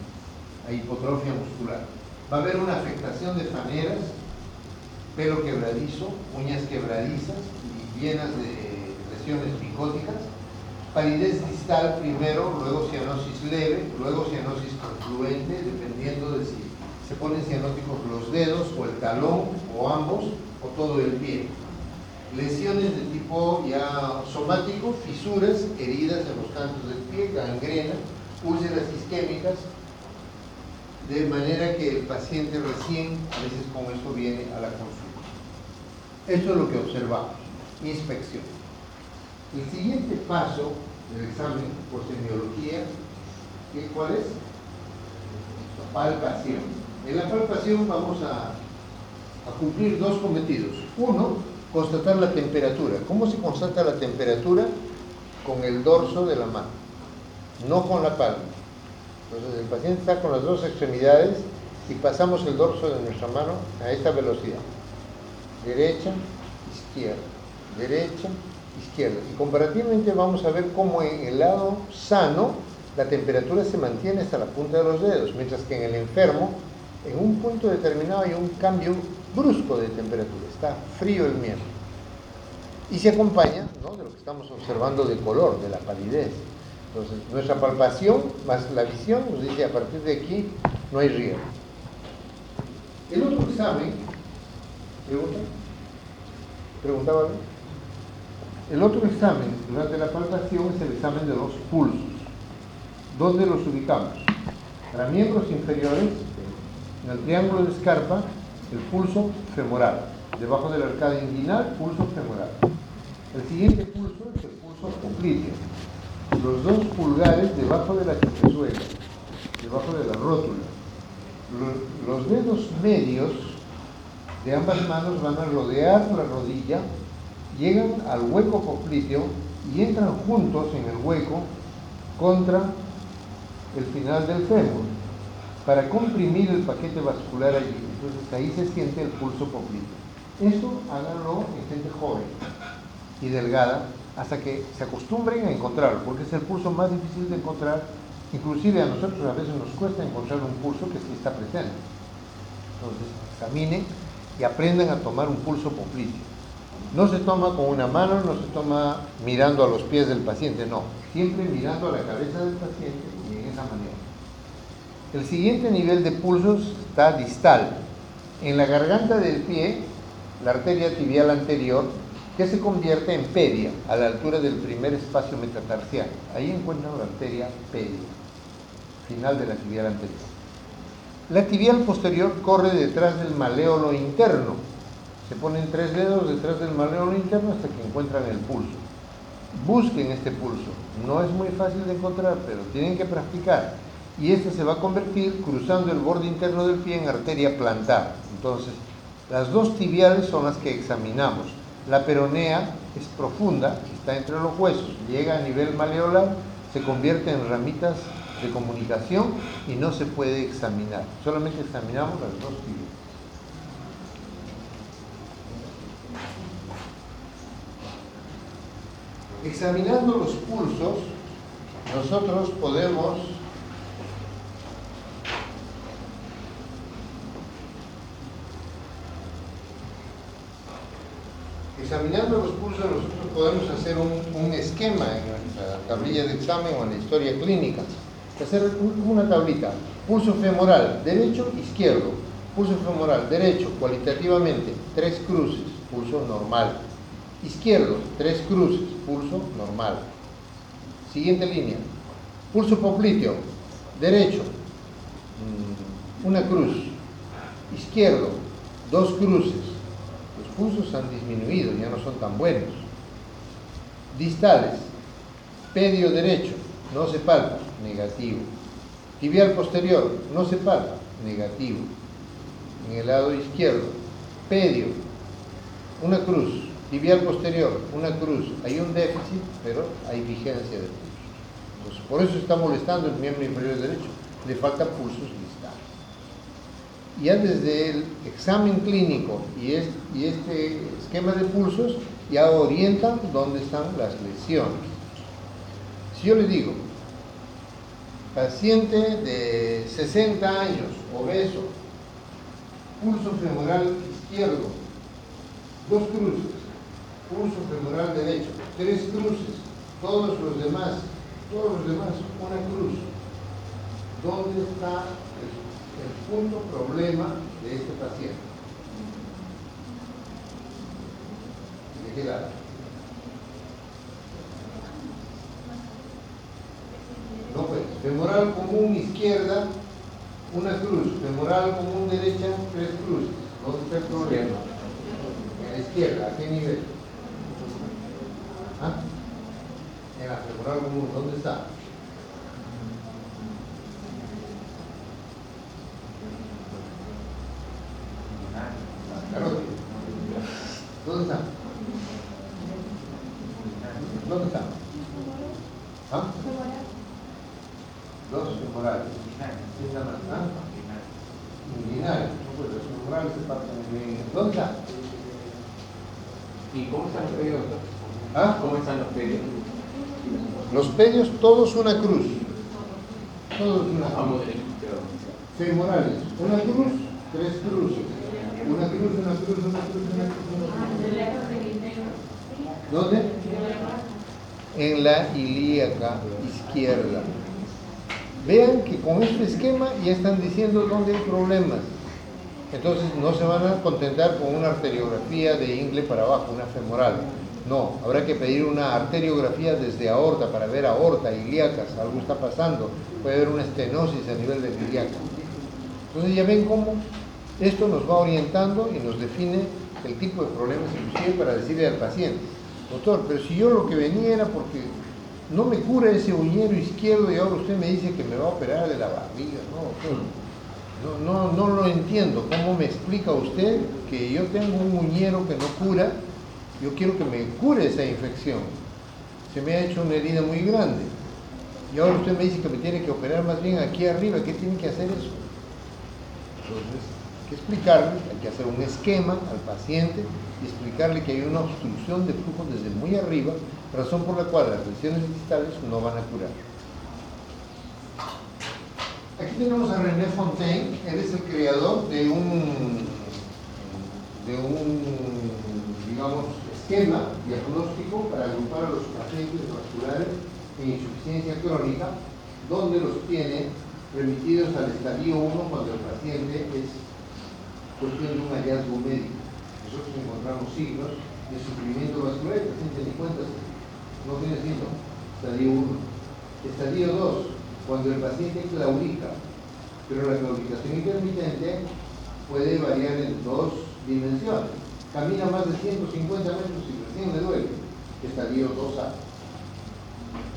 Hay hipotrofia muscular. Va a haber una afectación de faneras, pelo quebradizo, uñas quebradizas y llenas de lesiones picóticas, palidez distal primero, luego cianosis leve, luego cianosis confluente, dependiendo de si se ponen cianóticos los dedos o el talón o ambos o todo el pie. Lesiones de tipo ya somático, fisuras, heridas en los cantos del pie, gangrena, úlceras isquémicas, de manera que el paciente recién, a veces con esto viene a la consulta. Esto es lo que observamos, inspección. El siguiente paso del examen por semiología, ¿cuál es? Palpación. En la palpación vamos a cumplir dos cometidos. Uno, constatar la temperatura. ¿Cómo se constata la temperatura? Con el dorso de la mano, no con la palma. Entonces el paciente está con las dos extremidades y pasamos el dorso de nuestra mano a esta velocidad. Derecha, izquierda, derecha, izquierda. Y comparativamente vamos a ver cómo en el lado sano la temperatura se mantiene hasta la punta de los dedos, mientras que en el enfermo, en un punto determinado hay un cambio brusco de temperatura, está frío el miembro. Y se acompaña, ¿no?, de lo que estamos observando de color, de la palidez. Entonces, nuestra palpación más la visión nos dice, a partir de aquí no hay riesgo. El otro examen, ¿preguntaba algo? El otro examen durante la palpación es el examen de los pulsos. ¿Dónde los ubicamos? Para miembros inferiores, en el triángulo de Scarpa, el pulso femoral. Debajo de la arcada inguinal, pulso femoral. El siguiente pulso es el pulso popliteo. Los dos pulgares debajo de la chipezuela, debajo de la rótula. Los dedos medios de ambas manos van a rodear la rodilla, llegan al hueco popliteo y entran juntos en el hueco contra el final del fémur para comprimir el paquete vascular allí. Entonces ahí se siente el pulso popliteo. Esto háganlo en gente joven y delgada hasta que se acostumbren a encontrarlo, porque es el pulso más difícil de encontrar. Inclusive a nosotros a veces nos cuesta encontrar un pulso que sí está presente. Entonces examinen y aprendan a tomar un pulso popliteo. No se toma con una mano, no se toma mirando a los pies del paciente, no, siempre mirando a la cabeza del paciente y en esa manera. El siguiente nivel de pulsos está distal. En la garganta del pie, la arteria tibial anterior, que se convierte en pedia, a la altura del primer espacio metatarsiano. Ahí encuentran la arteria pedia, final de la tibial anterior. La tibial posterior corre detrás del maléolo interno. Se ponen 3 dedos detrás del maléolo interno hasta que encuentran el pulso. Busquen este pulso. No es muy fácil de encontrar, pero tienen que practicar. Y este se va a convertir, cruzando el borde interno del pie, en arteria plantar. Entonces, las dos tibiales son las que examinamos. La peronea es profunda, está entre los huesos, llega a nivel maleolar, se convierte en ramitas de comunicación y no se puede examinar. Solamente examinamos las dos tibias. Examinando los pulsos, nosotros podemos hacer un esquema en nuestra tablilla de examen o en la historia clínica. Hacer una tablita. Pulso femoral, derecho, izquierdo. Pulso femoral, derecho, cualitativamente, 3 cruces, pulso normal. Izquierdo, 3 cruces, pulso normal. Siguiente línea. Pulso popliteo, derecho, 1 cruz. Izquierdo, 2 cruces. Los pulsos han disminuido, ya no son tan buenos. Distales, pedio derecho, no se palpa, negativo. Tibial posterior, no se palpa, negativo. En el lado izquierdo, pedio, 1 cruz. Tibial posterior, 1 cruz. Hay un déficit, pero hay vigencia de pulsos. Entonces, por eso está molestando el miembro inferior derecho. Le falta pulsos distales. Ya desde el examen clínico y este esquema de pulsos, ya orientan dónde están las lesiones. Si yo le digo, paciente de 60 años, obeso, pulso femoral izquierdo, 2 cruces, pulso femoral derecho, 3 cruces, todos los demás, 1 cruz. ¿Dónde está el punto problema de este paciente? ¿De qué lado? No pues, femoral común izquierda, 1 cruz, femoral común derecha, 3 cruces. ¿Dónde está el problema? En la izquierda, ¿a qué nivel? ¿Ah? En la femoral común, ¿dónde está? ¿Dónde está? ¿Dónde está? ¿Ah? 2 femorales. ¿Qué está más? ¿Ah? Inguinales. No, pues los femorales se parten en... ¿Dónde está? ¿Y cómo están los pedios? ¿Ah? ¿Cómo están los pedios? Los pedios, todos 1 cruz. Todos 1 cruz. Vamos, Femorales, 1 cruz, 3 cruces. 1 cruz, 1 cruz, 1 cruz, 1 cruz. ¿Dónde? En la ilíaca izquierda. Vean que con este esquema ya están diciendo dónde hay problemas. Entonces no se van a contentar con una arteriografía de ingle para abajo, una femoral. No, habrá que pedir una arteriografía desde aorta para ver aorta, ilíacas, algo está pasando. Puede haber una estenosis a nivel de ilíaca. Entonces ya ven cómo esto nos va orientando y nos define el tipo de problemas, inclusive para decirle al paciente, doctor, pero si yo lo que venía era porque no me cura ese uñero izquierdo y ahora usted me dice que me va a operar de la barriga. No lo entiendo. ¿Cómo me explica usted que yo tengo un uñero que no cura? Yo quiero que me cure esa infección. Se me ha hecho una herida muy grande. Y ahora usted me dice que me tiene que operar más bien aquí arriba. ¿Qué tiene que hacer eso? Entonces, hay que explicarle, hay que hacer un esquema al paciente y explicarle que hay una obstrucción de flujo desde muy arriba, razón por la cual las lesiones distales no van a curar. Aquí tenemos a René Fontaine. Él es el creador de un digamos, esquema diagnóstico para agrupar a los pacientes vasculares en insuficiencia crónica, donde los tiene remitidos al estadio 1 cuando el paciente es cuestión de un hallazgo médico. Nosotros encontramos signos de sufrimiento vascular y el paciente ni cuenta, no tiene síntomas. Estadio 1. Estadio 2, cuando el paciente claudica, pero la claudicación intermitente puede variar en 2 dimensiones. Camina más de 150 metros y recién le duele. Estadio 2A.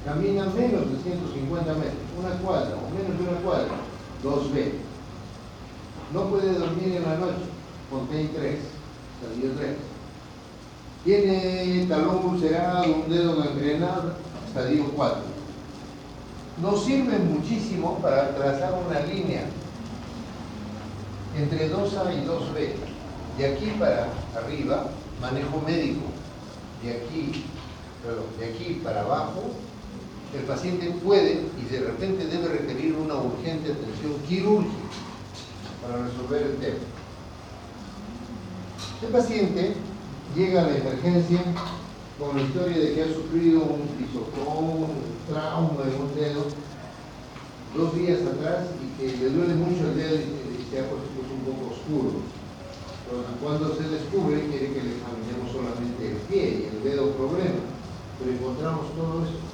Camina menos de 150 metros, 1 cuadra o menos de 1 cuadra, 2B. No puede dormir en la noche, Fontaine 3, estadio 3. Tiene talón ulcerado, un dedo gangrenado, estadio 4. nos sirven muchísimo para trazar una línea entre 2A y 2B. De aquí para arriba, manejo médico. De aquí para abajo, el paciente puede y de repente debe requerir una urgente atención quirúrgica para resolver el tema. El paciente llega a la emergencia con la historia de que ha sufrido un pisotón, un trauma en un dedo 2 días atrás y que le duele mucho el dedo y se ha puesto un poco oscuro. Entonces, cuando se descubre, quiere que le examinemos solamente el pie y el dedo problema, pero encontramos todo eso.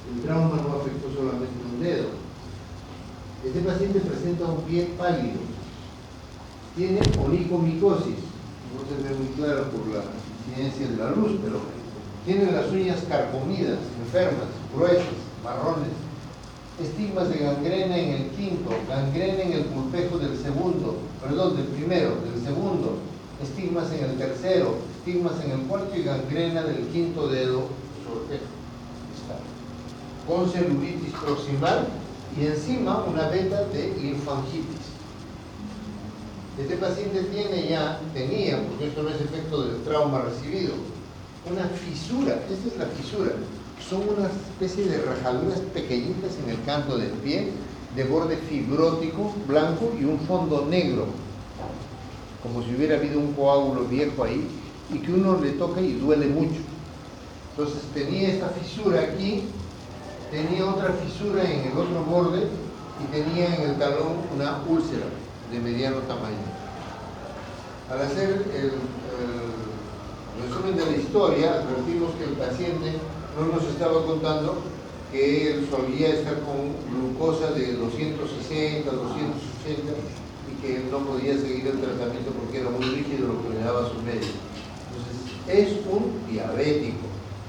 El trauma no afectó solamente un dedo. Este paciente presenta un pie pálido, tiene onicomicosis, no se ve muy claro por la incidencia de la luz, pero tiene las uñas carcomidas, enfermas, gruesas, marrones, estigmas de gangrena en el quinto, gangrena en el pulpejo del primero, del segundo, estigmas en el tercero, estigmas en el cuarto y gangrena del quinto dedo con celulitis proximal y encima una beta de linfangitis. Este paciente tenía, porque esto no es efecto del trauma recibido, una fisura. Esta es la fisura. Son una especie de rajaduras pequeñitas en el canto del pie, de borde fibrótico, blanco y un fondo negro, como si hubiera habido un coágulo viejo ahí y que uno le toca y duele mucho. Entonces tenía esta fisura aquí, tenía otra fisura en el otro borde y tenía en el talón una úlcera de mediano tamaño. Al hacer el resumen de la historia, advertimos que el paciente no nos estaba contando que él solía estar con glucosa de 260, 280 y que él no podía seguir el tratamiento porque era muy rígido lo que le daba su médico. Entonces, es un diabético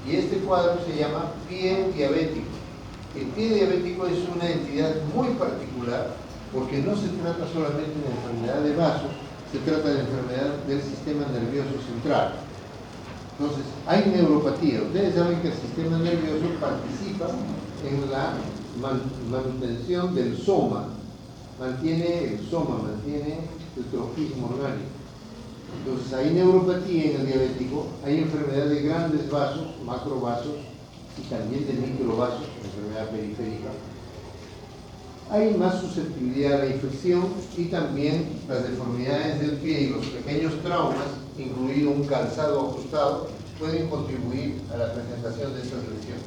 y este cuadro se llama pie diabético. El pie diabético es una entidad muy particular porque no se trata solamente de enfermedad de vasos, se trata de enfermedad del sistema nervioso central. Entonces, hay neuropatía. Ustedes saben que el sistema nervioso participa en la manutención del soma, mantiene el trofismo orgánico. Entonces, hay neuropatía en el diabético, hay enfermedad de grandes vasos, macrovasos, y también de microvasos, enfermedad periférica. Hay más susceptibilidad a la infección y también las deformidades del pie y los pequeños traumas, incluido un calzado ajustado, pueden contribuir a la presentación de estas lesiones.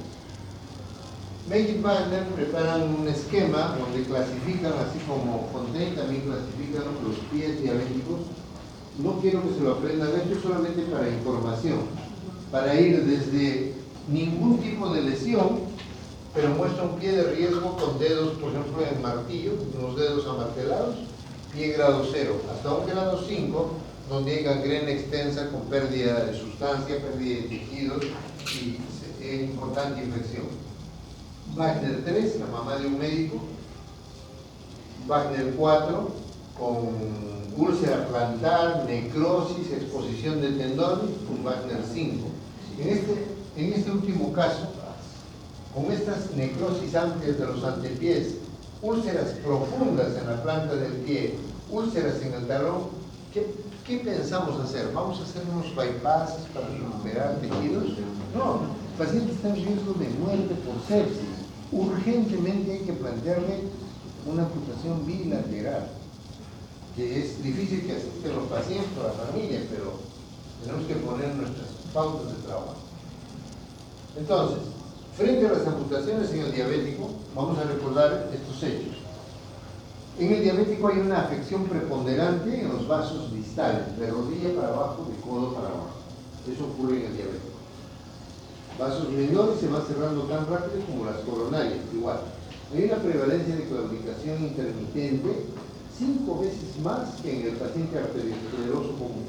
Meij y Wagner preparan un esquema donde clasifican, así como Fontaine también clasifican los pies diabéticos. No quiero que se lo aprendan, esto es solamente para información, para ir desde ningún tipo de lesión, pero muestra un pie de riesgo con dedos, por ejemplo, en martillo, unos dedos amartelados, pie grado 0, hasta un grado 5, donde hay gangrena extensa con pérdida de sustancia, pérdida de tejidos y importante infección. Wagner 3, la mamá de un médico. Wagner 4, con úlcera plantar, necrosis, exposición de tendones, un Wagner 5. En este último caso, con estas necrosis amplias de los antepiés, úlceras profundas en la planta del pie, úlceras en el talón, ¿qué pensamos hacer? ¿Vamos a hacer unos bypasses para recuperar tejidos? No, el paciente está en riesgo de muerte por sepsis. Urgentemente hay que plantearle una amputación bilateral, que es difícil que acepten los pacientes o la familia, pero tenemos que poner nuestras pautas de trabajo. Entonces, frente a las amputaciones en el diabético, vamos a recordar estos hechos. En el diabético hay una afección preponderante en los vasos distales, de rodilla para abajo, de codo para abajo. Eso ocurre en el diabético. Vasos menores se van cerrando tan rápido como las coronarias, igual. Hay una prevalencia de claudicación intermitente 5 veces más que en el paciente arterioscleroso común.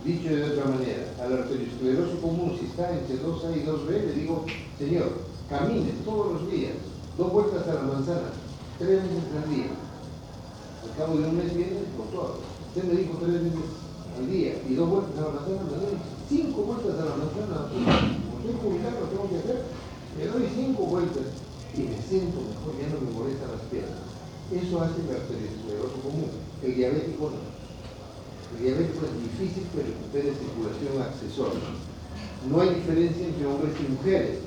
Dicho de otra manera, al arterioscleroso común, si está entre 2A y 2B, le digo, señor, camine todos los días, 2 vueltas a la manzana, 3 veces al día. Al cabo de un mes viene, doctor, usted me dijo 3 veces al día y 2 vueltas a la manzana, me doy 5 vueltas a la manzana. Como soy jubilado, lo tengo que hacer, me doy 5 vueltas. y me siento mejor, ya no me molestan las piernas. Eso hace el arterioscleroso común. El diabético no. El diabético es difícil que recupere circulación accesoria. No hay diferencia entre hombres y mujeres.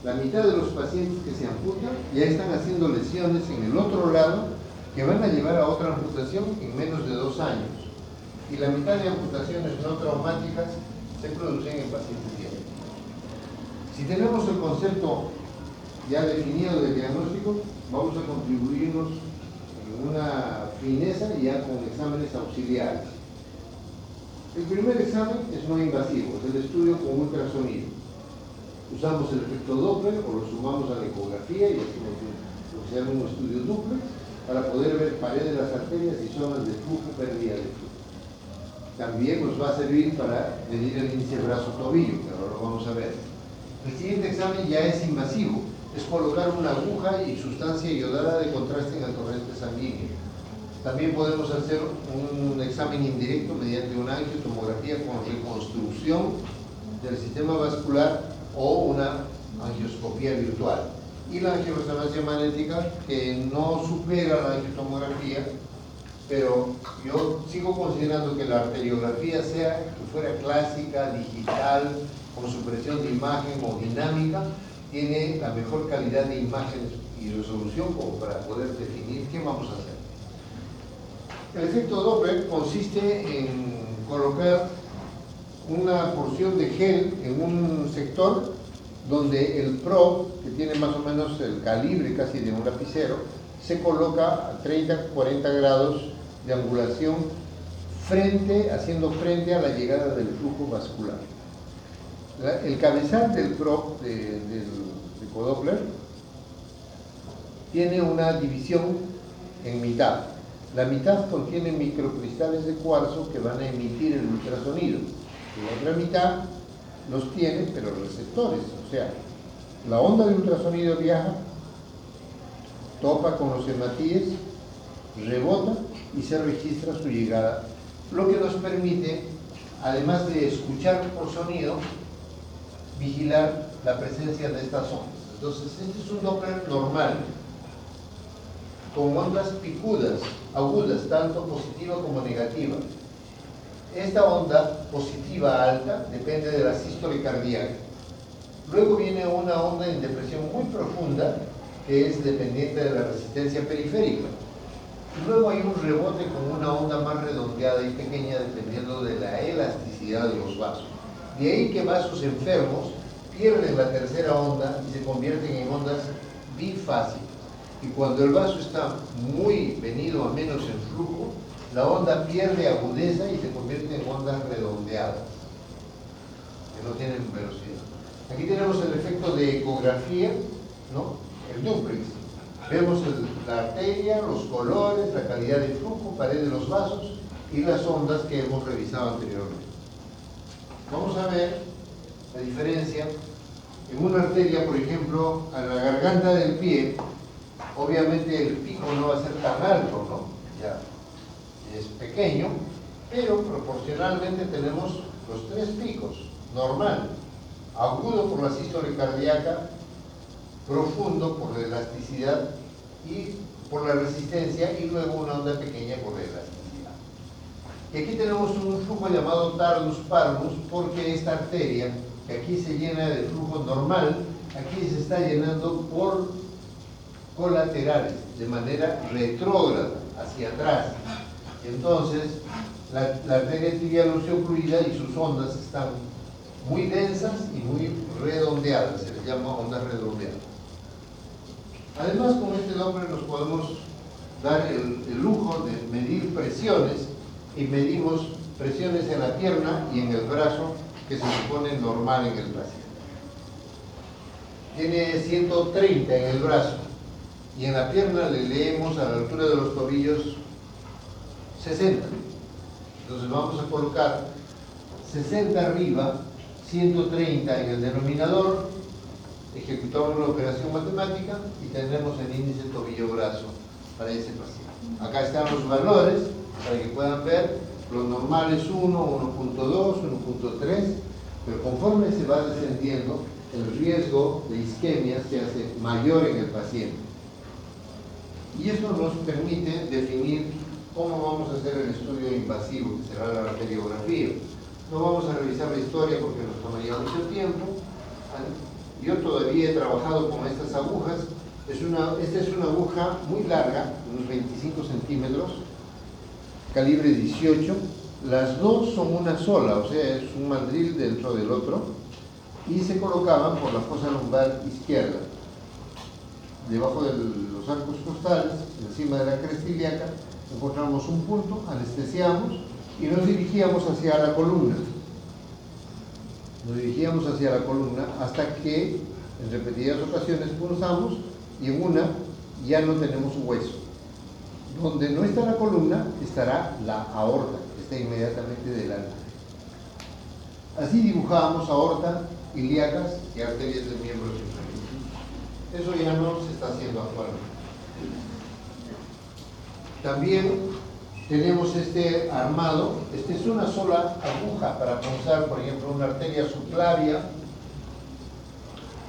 La mitad de los pacientes que se amputan ya están haciendo lesiones en el otro lado que van a llevar a otra amputación en menos de 2 años. Y la mitad de amputaciones no traumáticas se producen en pacientes diabéticos. Si tenemos el concepto ya definido del diagnóstico, vamos a contribuirnos en una fineza ya con exámenes auxiliares. El primer examen es no invasivo, es el estudio con ultrasonido. Usamos el efecto Doppler o lo sumamos a la ecografía y hacemos lo que se llama un estudio duplex para poder ver paredes de las arterias y zonas de flujo, pérdida de flujo. También nos va a servir para medir el índice brazo-tobillo, que ahora lo vamos a ver. El siguiente examen ya es invasivo, es colocar una aguja y sustancia iodada de contraste en el torrente sanguíneo. También podemos hacer un examen indirecto mediante una angiotomografía con reconstrucción del sistema vascular o una angioscopía virtual. Y la angioresonancia magnética, que no supera la angiotomografía, pero yo sigo considerando que la arteriografía sea que fuera clásica, digital, con supresión de imagen o dinámica, tiene la mejor calidad de imágenes y resolución como para poder definir qué vamos a hacer. El efecto Doppler consiste en colocar una porción de gel en un sector donde el probe, que tiene más o menos el calibre casi de un lapicero, se coloca a 30-40 grados de angulación haciendo frente a la llegada del flujo vascular. El cabezal del probe del ecodoppler tiene una división en mitad. La mitad contiene microcristales de cuarzo que van a emitir el ultrasonido. La otra mitad los tiene, pero receptores. O sea, la onda de ultrasonido viaja, topa con los hematíes, rebota y se registra su llegada. Lo que nos permite, además de escuchar por sonido, vigilar la presencia de estas ondas. Entonces, este es un Doppler normal, con ondas picudas, agudas, tanto positiva como negativa. Esta onda positiva alta depende de la sístole cardíaca. Luego viene una onda en depresión muy profunda, que es dependiente de la resistencia periférica. Luego hay un rebote con una onda más redondeada y pequeña dependiendo de la elasticidad de los vasos. De ahí que vasos enfermos pierden la tercera onda y se convierten en ondas bifásicas. Y cuando el vaso está muy venido a menos en flujo, la onda pierde agudeza y se convierte en ondas redondeadas, que no tienen velocidad. Aquí tenemos el efecto de ecografía, ¿no? El duplex. Vemos la arteria, los colores, la calidad de flujo, pared de los vasos y las ondas que hemos revisado anteriormente. Vamos a ver la diferencia. En una arteria, por ejemplo, a la garganta del pie, obviamente el pico no va a ser tan alto, ¿no? Ya es pequeño, pero proporcionalmente tenemos los 3 picos, normal, agudo por la sístole cardíaca, profundo por la elasticidad y por la resistencia, y luego una onda pequeña por la elasticidad. Y aquí tenemos un flujo llamado tardus parvus, porque esta arteria, que aquí se llena de flujo normal, aquí se está llenando por colaterales, de manera retrógrada, hacia atrás. Entonces, la arteria tibial osteocluida y sus ondas están muy densas y muy redondeadas, se les llama ondas redondeadas. Además, con este Doppler nos podemos dar el lujo de medir presiones, y medimos presiones en la pierna y en el brazo, que se supone normal en el paciente. Tiene 130 en el brazo, y en la pierna le leemos a la altura de los tobillos 60. Entonces vamos a colocar 60 arriba, 130 en el denominador, ejecutamos la operación matemática y tendremos el índice tobillo-brazo para ese paciente. Acá están los valores para que puedan ver. Lo normal es 1, 1.2, 1.3, pero conforme se va descendiendo, el riesgo de isquemia se hace mayor en el paciente. Y eso nos permite definir cómo vamos a hacer el estudio invasivo, que será la arteriografía. No vamos a revisar la historia porque nos tomaría mucho tiempo. Yo todavía he trabajado con estas agujas. Esta es una aguja muy larga, unos 25 centímetros, calibre 18. Las dos son una sola, o sea, es un mandril dentro del otro, y se colocaban por la fosa lumbar izquierda, debajo de los arcos costales, encima de la cresta ilíaca. Encontramos un punto, anestesiamos y nos dirigíamos hacia la columna. Nos dirigíamos hacia la columna hasta que en repetidas ocasiones punzamos y en una ya no tenemos un hueso. Donde no está la columna estará la aorta, que está inmediatamente delante. Así dibujábamos aorta, ilíacas y arterias del miembro superior. Eso ya no se está haciendo actualmente. También tenemos este armado. Esta es una sola aguja para punzar, por ejemplo, una arteria subclavia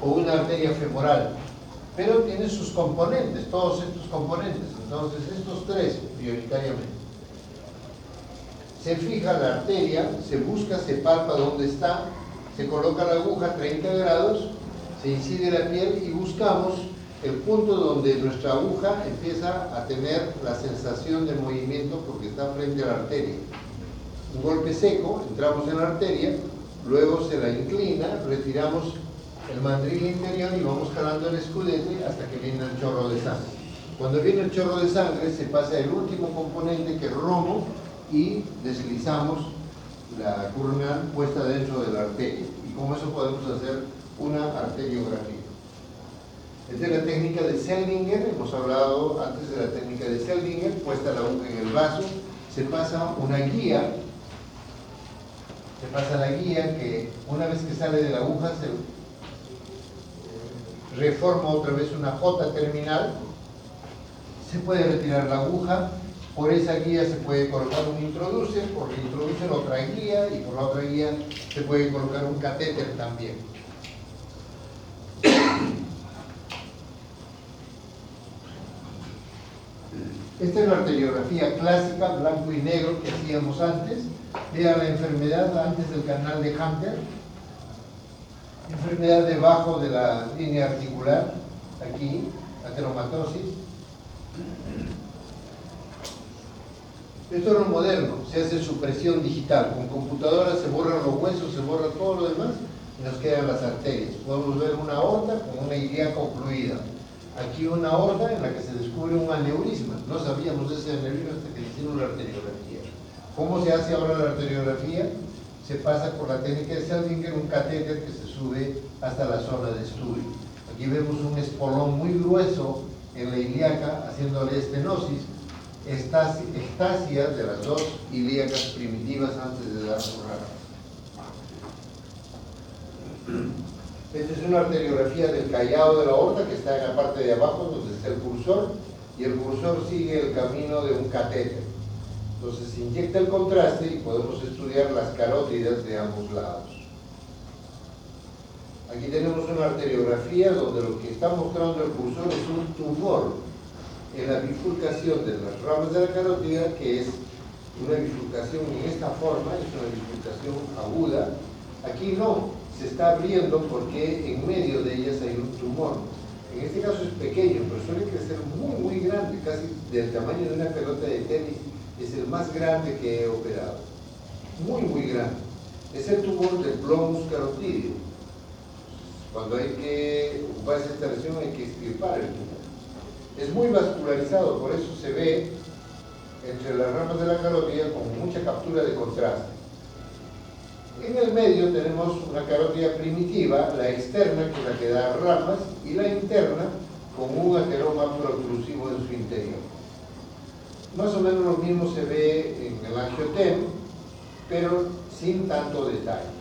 o una arteria femoral, pero tiene sus componentes, todos estos componentes. Entonces, estos tres prioritariamente. Se fija la arteria, se busca, se palpa dónde está, se coloca la aguja a 30 grados, se incide la piel y buscamos el punto donde nuestra aguja empieza a tener la sensación de movimiento porque está frente a la arteria. Un golpe seco, entramos en la arteria, luego se la inclina, retiramos el mandril interior y vamos jalando el escudete hasta que viene el chorro de sangre. Cuando viene el chorro de sangre se pasa el último componente, que es romo, y deslizamos la coronar puesta dentro de la arteria, y con eso podemos hacer una arteriografía. Esta es la técnica de Seldinger. Hemos hablado antes de la técnica de Seldinger. Puesta la aguja en el vaso, se pasa una guía, que una vez que sale de la aguja se reforma otra vez una J terminal. Se puede retirar la aguja, por esa guía se puede colocar un introducer, por el introducer otra guía, y por la otra guía se puede colocar un catéter también. Esta es la arteriografía clásica, blanco y negro, que hacíamos antes. Vea la enfermedad antes del canal de Hunter. Enfermedad debajo de la línea articular, aquí, ateromatosis. Esto es lo moderno, se hace supresión digital. Con computadora se borran los huesos, se borra todo lo demás y nos quedan las arterias. Podemos ver una aorta con una ilíaca ocluida. Aquí una aorta en la que se descubre un aneurisma. No sabíamos de ese aneurisma hasta que hicimos la arteriografía. ¿Cómo se hace ahora la arteriografía? Se pasa por la técnica de Seldinger, un catéter que se sube hasta la zona de estudio. Aquí vemos un espolón muy grueso en la ilíaca, haciéndole estenosis, estasia de las dos ilíacas primitivas antes de dar su rama. Esta es una arteriografía del callado de la aorta, que está en la parte de abajo donde está el cursor, y el cursor sigue el camino de un catéter. Entonces se inyecta el contraste y podemos estudiar las carótidas de ambos lados. Aquí tenemos una arteriografía donde lo que está mostrando el cursor es un tumor en la bifurcación de las ramas de la carótida, que es una bifurcación en esta forma, es una bifurcación aguda. Aquí no, se está abriendo porque en medio de ellas hay un tumor. En este caso es pequeño, pero suele crecer muy, muy grande, casi del tamaño de una pelota de tenis. Es el más grande que he operado. Muy, muy grande. Es el tumor del glomus carotídeo. Cuando hay que ocupar esta lesión hay que extirpar el tumor. Es muy vascularizado, por eso se ve entre las ramas de la carótida con mucha captura de contraste. En el medio tenemos una carótida primitiva, la externa, que es la que da ramas, y la interna con un ateroma protrusivo en su interior. Más o menos lo mismo se ve en el angiotem, pero sin tanto detalle.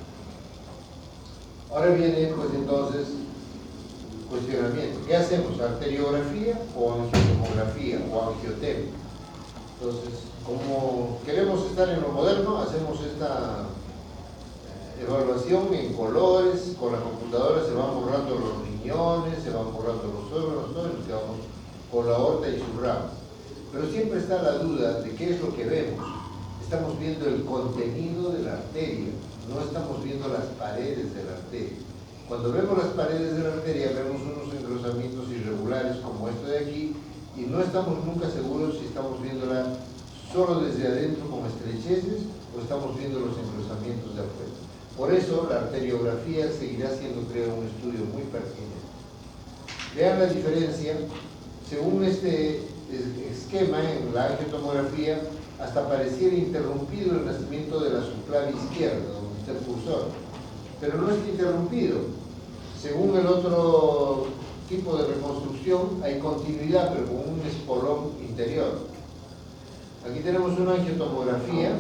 Ahora viene, pues entonces, cuestionamiento. ¿Qué hacemos? ¿Arteriografía o angiotomografía o angiotem? Entonces, como queremos estar en lo moderno, hacemos esta evaluación en colores, con la computadora se van borrando los riñones, se van borrando los órganos, todo y nos quedamos con la aorta y sus ramas. Pero siempre está la duda de qué es lo que vemos. Estamos viendo el contenido de la arteria, no estamos viendo las paredes de la arteria. Cuando vemos las paredes de la arteria vemos unos engrosamientos irregulares como este de aquí y no estamos nunca seguros si estamos viéndola solo desde adentro con estrecheces o estamos viendo los engrosamientos de afuera. Por eso la arteriografía seguirá siendo, creo, un estudio muy pertinente. Vean la diferencia, según este esquema en la angiotomografía, hasta pareciera interrumpido el nacimiento de la subclavia izquierda, donde está el cursor, pero no está interrumpido. Según el otro tipo de reconstrucción, hay continuidad, pero con un espolón interior. Aquí tenemos una angiotomografía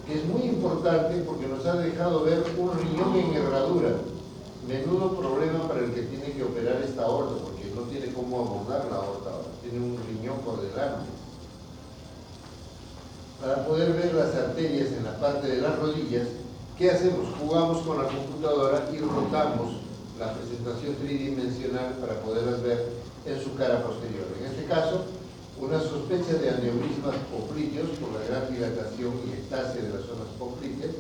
que es muy importante porque nos ha dejado ver un riñón en herradura. Menudo problema para el que tiene que operar esta aorta, porque no tiene cómo abordar la aorta ahora, tiene un riñón por delante. Para poder ver las arterias en la parte de las rodillas, ¿qué hacemos? Jugamos con la computadora y rotamos la presentación tridimensional para poderlas ver en su cara posterior. En este caso, una sospecha de aneurismas popliteos por la gran dilatación y ectasia de las zonas popliteas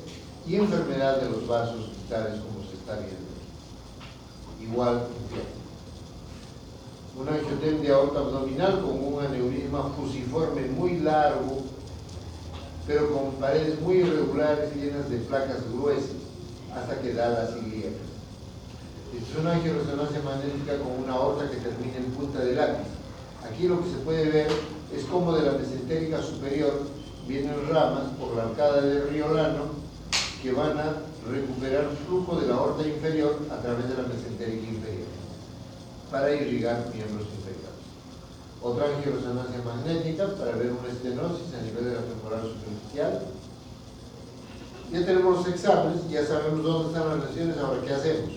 y enfermedad de los vasos distales, como se está viendo. Igual en pierna. Una angiotemia aorta abdominal con un aneurisma fusiforme muy largo, pero con paredes muy irregulares llenas de placas gruesas, hasta que da las ilíacas. Es una angioresonancia magnética con una aorta que termina en punta de lápiz. Aquí lo que se puede ver es cómo de la mesentérica superior vienen ramas por la arcada del riolano que van a recuperar flujo de la aorta inferior a través de la mesentérica inferior para irrigar miembros inferiores. Otra angioresonancia magnética para ver una estenosis a nivel de la femoral superficial. Ya tenemos los exámenes, ya sabemos dónde están las lesiones, ahora ¿qué hacemos?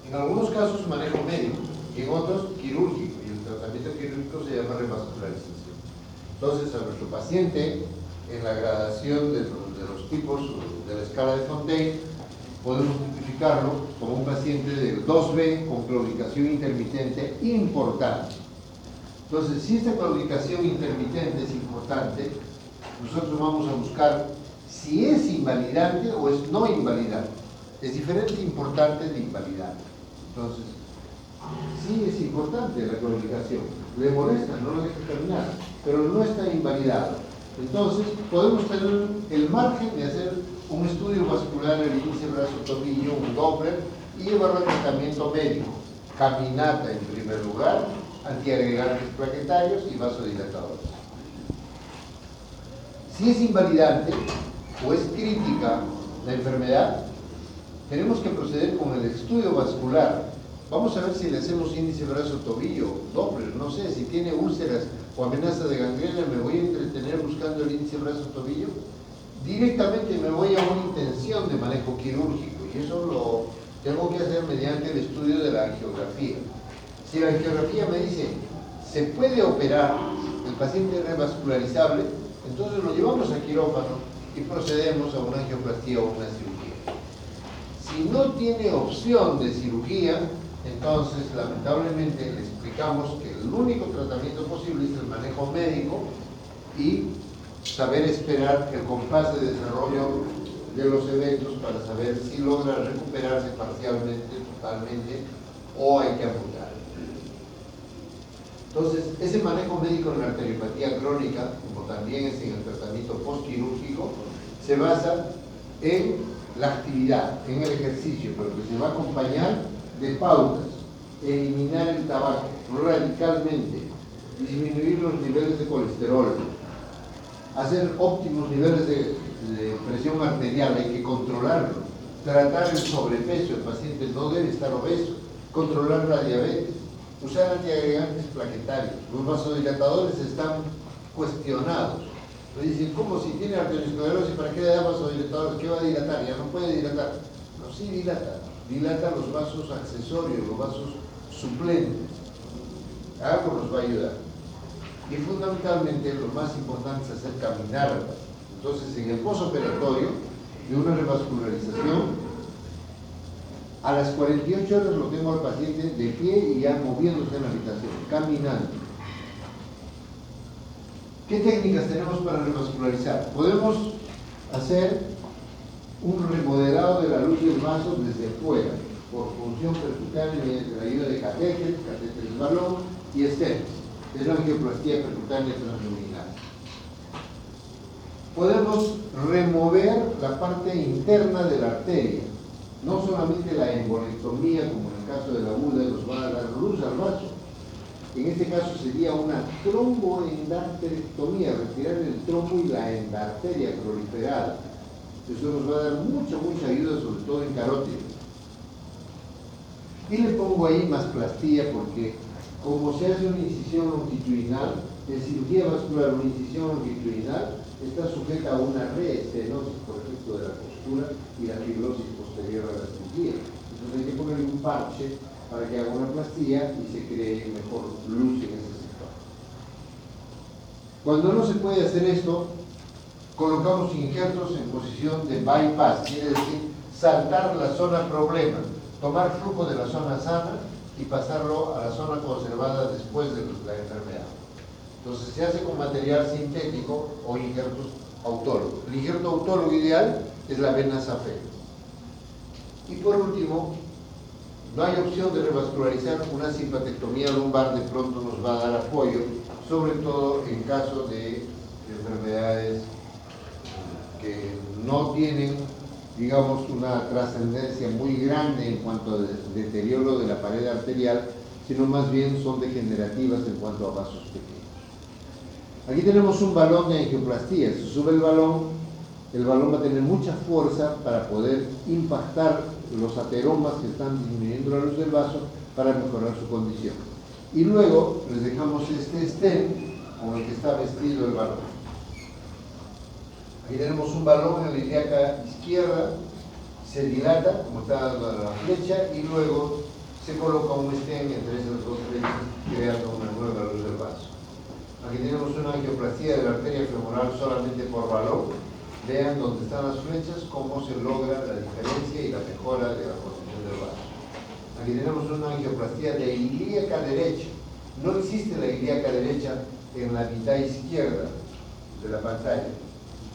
En algunos casos manejo médico y en otros quirúrgico, y el tratamiento quirúrgico se llama revascularización. Entonces a nuestro paciente, en la gradación de los tipos de la escala de Fontaine, podemos tipificarlo como un paciente del 2B con claudicación intermitente importante. Entonces, si esta claudicación intermitente es importante, nosotros vamos a buscar si es invalidante o es no invalidante. Es diferente importante de invalidante. Entonces, sí es importante la claudicación, le molesta, no lo deja terminar, pero no está invalidado. Entonces, podemos tener el margen de hacer un estudio vascular del índice brazo-tobillo, un Doppler, y llevarlo al tratamiento médico. Caminata en primer lugar, antiagregantes plaquetarios y vasodilatadores. Si es invalidante o es crítica la enfermedad, tenemos que proceder con el estudio vascular. Vamos a ver si le hacemos índice brazo-tobillo, Doppler, no sé, si tiene úlceras o amenaza de gangrena, me voy a entretener buscando el índice brazo-tobillo. Directamente me voy a una intención de manejo quirúrgico y eso lo tengo que hacer mediante el estudio de la angiografía. Si la angiografía me dice, se puede operar, el paciente es revascularizable, entonces lo llevamos a quirófano y procedemos a una angioplastía o una cirugía. Si no tiene opción de cirugía, entonces lamentablemente le explicamos que el único tratamiento posible es el manejo médico y saber esperar el compás de desarrollo de los eventos para saber si logra recuperarse parcialmente, totalmente, o hay que amputar. Entonces, ese manejo médico en la arteriopatía crónica, como también es en el tratamiento postquirúrgico, se basa en la actividad, en el ejercicio, pero que se va a acompañar de pautas: eliminar el tabaco radicalmente, disminuir los niveles de colesterol, hacer óptimos niveles de presión arterial, hay que controlarlo, tratar el sobrepeso, el paciente no debe estar obeso, controlar la diabetes, usar antiagregantes plaquetarios. Los vasodilatadores están cuestionados. Me dicen, ¿cómo si tiene arteriosclerosis, para qué le da vasodilatadores? ¿Qué va a dilatar? Ya no puede dilatar. No, sí dilata. Dilata los vasos accesorios, los vasos suplentes. Algo nos va a ayudar. Y fundamentalmente lo más importante es hacer caminar. Entonces, en el posoperatorio de una revascularización, a las 48 horas lo tengo al paciente de pie y ya moviéndose en la habitación, caminando. ¿Qué técnicas tenemos para revascularizar? Podemos hacer un remodelado de la luz del vaso desde fuera, por función percutánea mediante la ayuda de catéteres balón y stents. Es la angioplastía percutánea transluminal. Podemos remover la parte interna de la arteria, no solamente la embolectomía, como en el caso de la bula, nos va a dar luz al vaso. En este caso sería una tromboendarterectomía, retirar el trombo y la endarteria proliferada. Eso nos va a dar mucha ayuda, sobre todo en carótidos. Y le pongo ahí masplastía porque, como se hace una incisión longitudinal, en cirugía vascular una incisión longitudinal está sujeta a una reestenosis por efecto de la postura y la fibrosis posterior a la cirugía. Entonces hay que ponerle un parche para que haga una plastía y se cree mejor luz en ese sector. Cuando no se puede hacer esto, colocamos injertos en posición de bypass, quiere decir saltar la zona problema, tomar flujo de la zona sana y pasarlo a la zona conservada después de la enfermedad. Entonces se hace con material sintético o injertos autólogos. El injerto autólogo ideal es la vena Safé. Y por último, no hay opción de revascularizar, una simpatectomía lumbar de pronto nos va a dar apoyo, sobre todo en caso de enfermedades que no tienen, digamos, una trascendencia muy grande en cuanto a deterioro de la pared arterial, sino más bien son degenerativas en cuanto a vasos pequeños. Aquí tenemos un balón de angioplastía. Si sube el balón va a tener mucha fuerza para poder impactar los ateromas que están disminuyendo la luz del vaso para mejorar su condición. Y luego les dejamos este stent con el que está vestido el balón. Aquí tenemos un balón en la ilíaca izquierda, se dilata, como está dando la flecha, y luego se coloca un stent entre esas dos flechas, creando una nueva luz del vaso. Aquí tenemos una angioplastía de la arteria femoral solamente por balón. Vean dónde están las flechas, cómo se logra la diferencia y la mejora de la posición del vaso. Aquí tenemos una angioplastía de ilíaca derecha. No existe la ilíaca derecha en la mitad izquierda de la pantalla.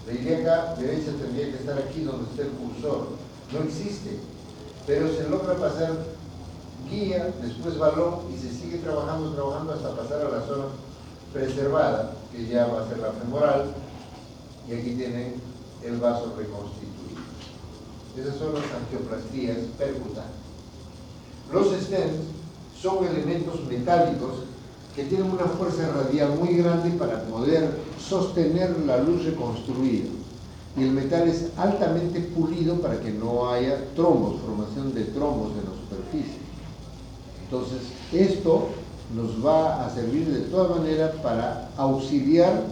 La ilíaca derecha tendría que estar aquí donde está el cursor. No existe, pero se logra pasar guía, después balón y se sigue trabajando hasta pasar a la zona preservada, que ya va a ser la femoral, y aquí tienen el vaso reconstituido. Esas son las angioplastías percutanes. Los stents son elementos metálicos que tienen una fuerza radial muy grande para poder sostener la luz reconstruida. Y el metal es altamente pulido para que no haya trombos, formación de trombos en la superficie. Entonces, esto nos va a servir de toda manera para auxiliar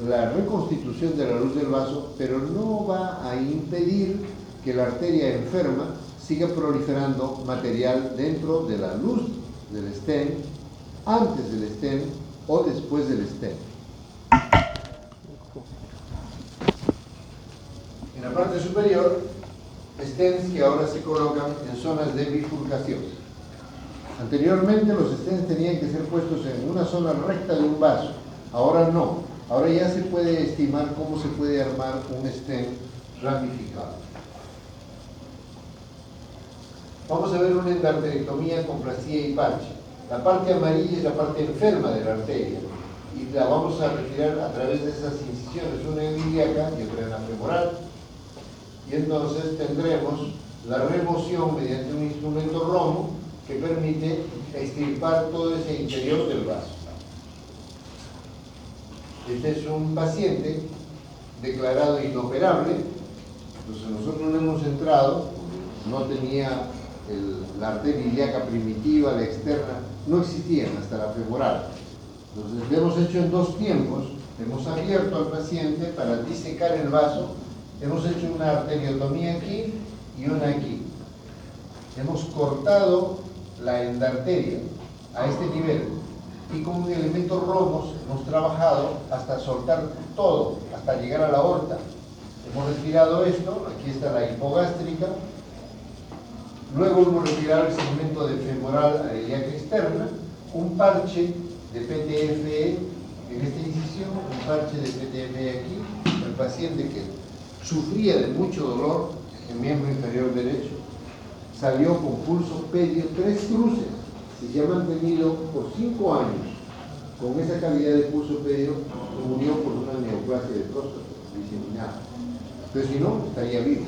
la reconstitución de la luz del vaso, pero no va a impedir que la arteria enferma siga proliferando material dentro de la luz del stent, antes del stent o después del stent. En la parte superior, stents que ahora se colocan en zonas de bifurcación. Anteriormente los stents tenían que ser puestos en una zona recta de un vaso, ahora no. Ahora ya se puede estimar cómo se puede armar un stent ramificado. Vamos a ver una endarterectomía con plastía y parche. La parte amarilla es la parte enferma de la arteria y la vamos a retirar a través de esas incisiones, una en ilíaca y otra en la femoral. Y entonces tendremos la remoción mediante un instrumento romo que permite extirpar todo ese interior del vaso. Este es un paciente declarado inoperable, entonces nosotros le hemos entrado, no tenía la arteria ilíaca primitiva, la externa, no existían hasta la femoral. Entonces le hemos hecho en dos tiempos, hemos abierto al paciente para disecar el vaso, hemos hecho una arteriotomía aquí y una aquí. Hemos cortado la endarteria a este nivel y con elementos romos hemos trabajado hasta soltar todo, hasta llegar a la aorta. Hemos retirado esto, aquí está la hipogástrica. Luego hemos retirado el segmento de femoral a la ilíaca externa, un parche de PTFE en esta incisión, un parche de PTFE aquí. El paciente que sufría de mucho dolor en el miembro inferior derecho salió con pulso pedio 3 cruces. Si se ha mantenido por 5 años con esa calidad de pulso pedio, murió por una neoplasia de próstata diseminada. Pero si no, estaría vivo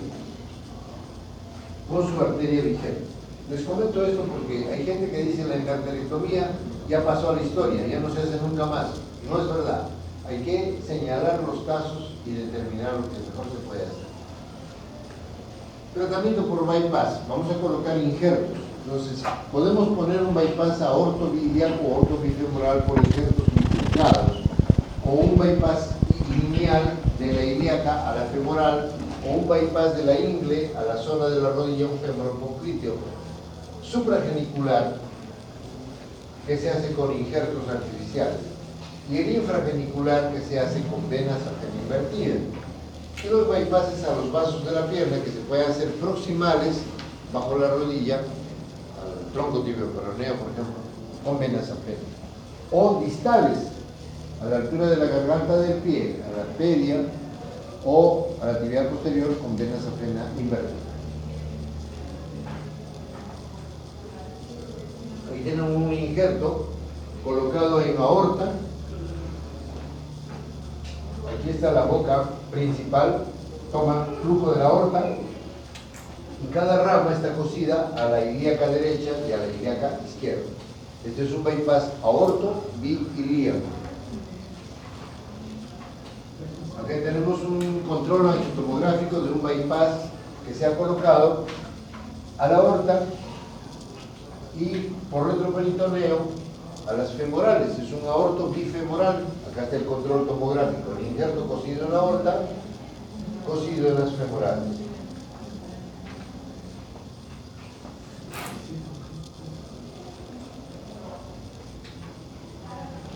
con su arteria vigente. Les comento esto porque hay gente que dice la endarterectomía ya pasó a la historia, ya no se hace nunca más. No es verdad. Hay que señalar los casos y determinar lo que mejor se puede hacer. Tratamiento por bypass. Vamos a colocar injertos. Entonces, podemos poner un bypass aortoiliaco o ortobifemoral por injertos implicados, o un bypass lineal de la ilíaca a la femoral, o un bypass de la ingle a la zona de la rodilla, un femoropoclíteo supragenicular que se hace con injertos artificiales, y el infragenicular que se hace con venas afena invertida. Y los bypasses a los vasos de la pierna que se pueden hacer proximales bajo la rodilla, al tronco tibio-peroneo, por ejemplo, con venas afena, o distales a la altura de la garganta del pie, a la arteria o a la tibial posterior con venas afena invertida. Aquí tienen un injerto colocado en aorta. Aquí está la boca principal, toma flujo de la aorta y cada rama está cosida a la ilíaca derecha y a la ilíaca izquierda. Este es un bypass aorto-bilíaco. Aquí tenemos un control angiotomográfico de un bypass que se ha colocado a la aorta y por retroperitoneo a las femorales. Es un aorto bifemoral. Acá está el control tomográfico, el injerto cosido en la aorta, cosido en las femorales.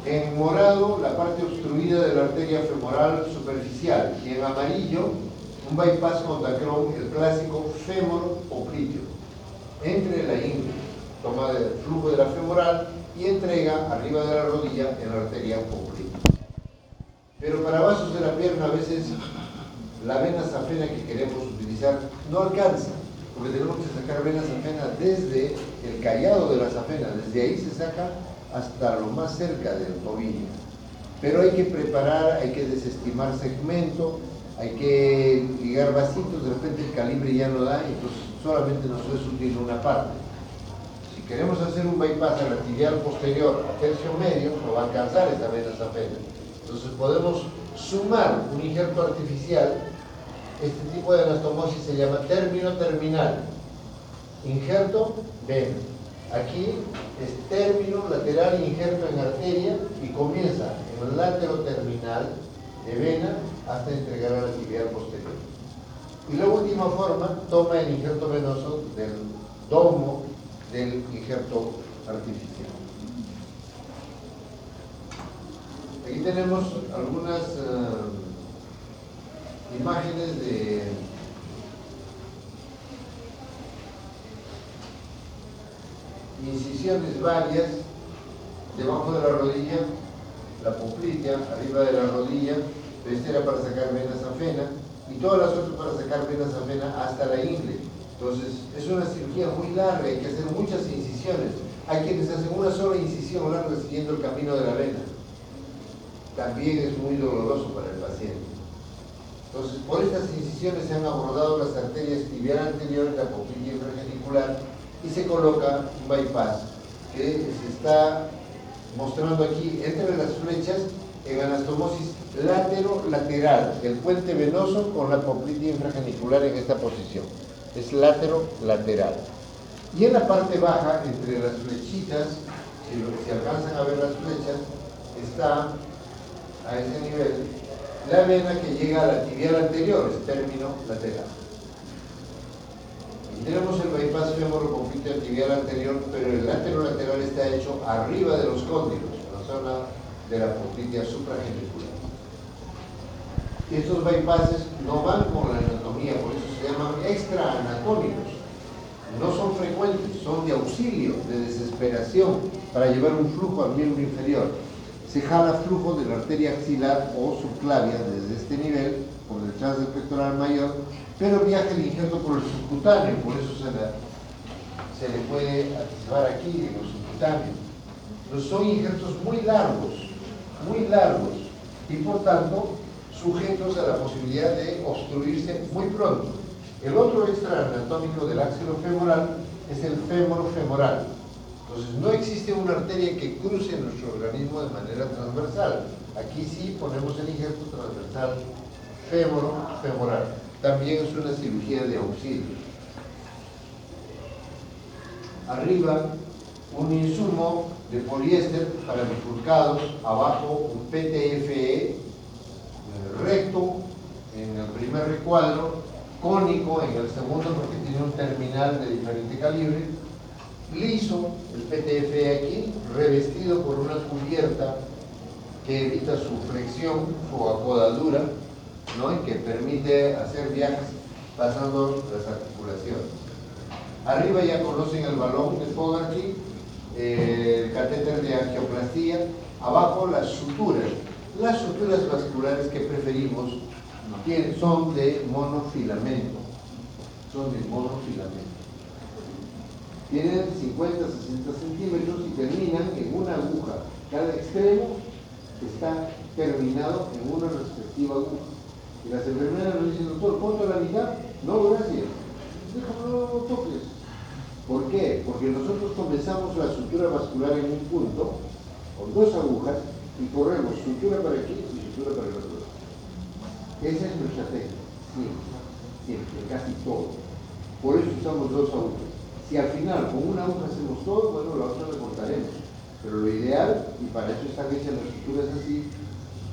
En morado, la parte obstruida de la arteria femoral superficial, y en amarillo, un bypass con Dacron, el clásico femoro-popliteo, entre la ingle, toma el flujo de la femoral y entrega arriba de la rodilla en la arteria popliteo. Pero para vasos de la pierna, a veces la vena safena que queremos utilizar no alcanza, porque tenemos que sacar vena safena desde el callado de la safena, desde ahí se saca hasta lo más cerca del tobillo. Pero hay que preparar, hay que desestimar segmento, hay que ligar vasitos, de repente el calibre ya no da, entonces solamente nos es útil una parte. Si queremos hacer un bypass a la tibial posterior a tercio medio, no va a alcanzar esa vena safena. Entonces podemos sumar un injerto artificial. Este tipo de anastomosis se llama término terminal. Injerto, vena. Aquí es término lateral, injerto en arteria y comienza en el látero terminal de vena hasta entregar a la tibial posterior. Y la última forma toma el injerto venoso del domo del injerto artificial. Aquí tenemos algunas imágenes de incisiones varias debajo de la rodilla, la poplitea, arriba de la rodilla. Esta era para sacar vena safena y todas las otras para sacar vena safena hasta la ingle. Entonces es una cirugía muy larga, hay que hacer muchas incisiones. Hay quienes hacen una sola incisión larga siguiendo el camino de la vena. También es muy doloroso para el paciente. Entonces, por estas incisiones se han abordado las arterias tibial anterior, la popliteo infragenicular, y se coloca un bypass que se está mostrando aquí entre las flechas en anastomosis látero-lateral, el puente venoso con la popliteo infragenicular en esta posición. Es látero-lateral. Y en la parte baja, entre las flechitas, si alcanzan a ver las flechas, está a ese nivel la vena que llega a la tibial anterior, es término lateral. Y tenemos el bypass femoropopliteo tibial anterior, pero el látero lateral está hecho arriba de los cóndilos, en la zona de la poplitea supragenicular. Estos bypasses no van con la anatomía, por eso se llaman extraanatómicos. No son frecuentes, son de auxilio, de desesperación, para llevar un flujo al miembro inferior. Se jala flujo de la arteria axilar o subclavia desde este nivel, por detrás del pectoral mayor, pero viaja el injerto por el subcutáneo, por eso se le puede activar aquí en los subcutáneos. Son injertos muy largos, y por tanto sujetos a la posibilidad de obstruirse muy pronto. El otro extraanatómico del áxilo femoral es el fémoro femoral. Entonces no existe una arteria que cruce nuestro organismo de manera transversal. Aquí sí ponemos el injerto transversal fémoro femoral. También es una cirugía de auxilio. Arriba un insumo de poliéster para bifurcados, abajo un PTFE recto en el primer recuadro, cónico en el segundo porque tiene un terminal de diferente calibre, liso el PTFE aquí, revestido por una cubierta que evita su flexión, su acodadura, ¿no? Y que permite hacer viajes pasando las articulaciones. Arriba ya conocen el balón de Fogarty, el catéter de angioplastía, abajo las suturas. Las suturas vasculares que preferimos son de monofilamento. Tienen 50-60 centímetros y terminan en una aguja. Cada extremo está terminado en una respectiva aguja. Y las enfermeras nos dicen, doctor, ¿ponte a la mitad? No, gracias. Déjame, no toques. ¿Por qué? Porque nosotros comenzamos la sutura vascular en un punto, con 2 agujas, y corremos sutura para aquí y sutura para el otro. Esa es nuestra técnica, siempre, casi todo. Por eso usamos 2 agujas. Si al final con una aguja hacemos todo, bueno, la otra la cortaremos. Pero lo ideal, y para eso están hechas las suturas así,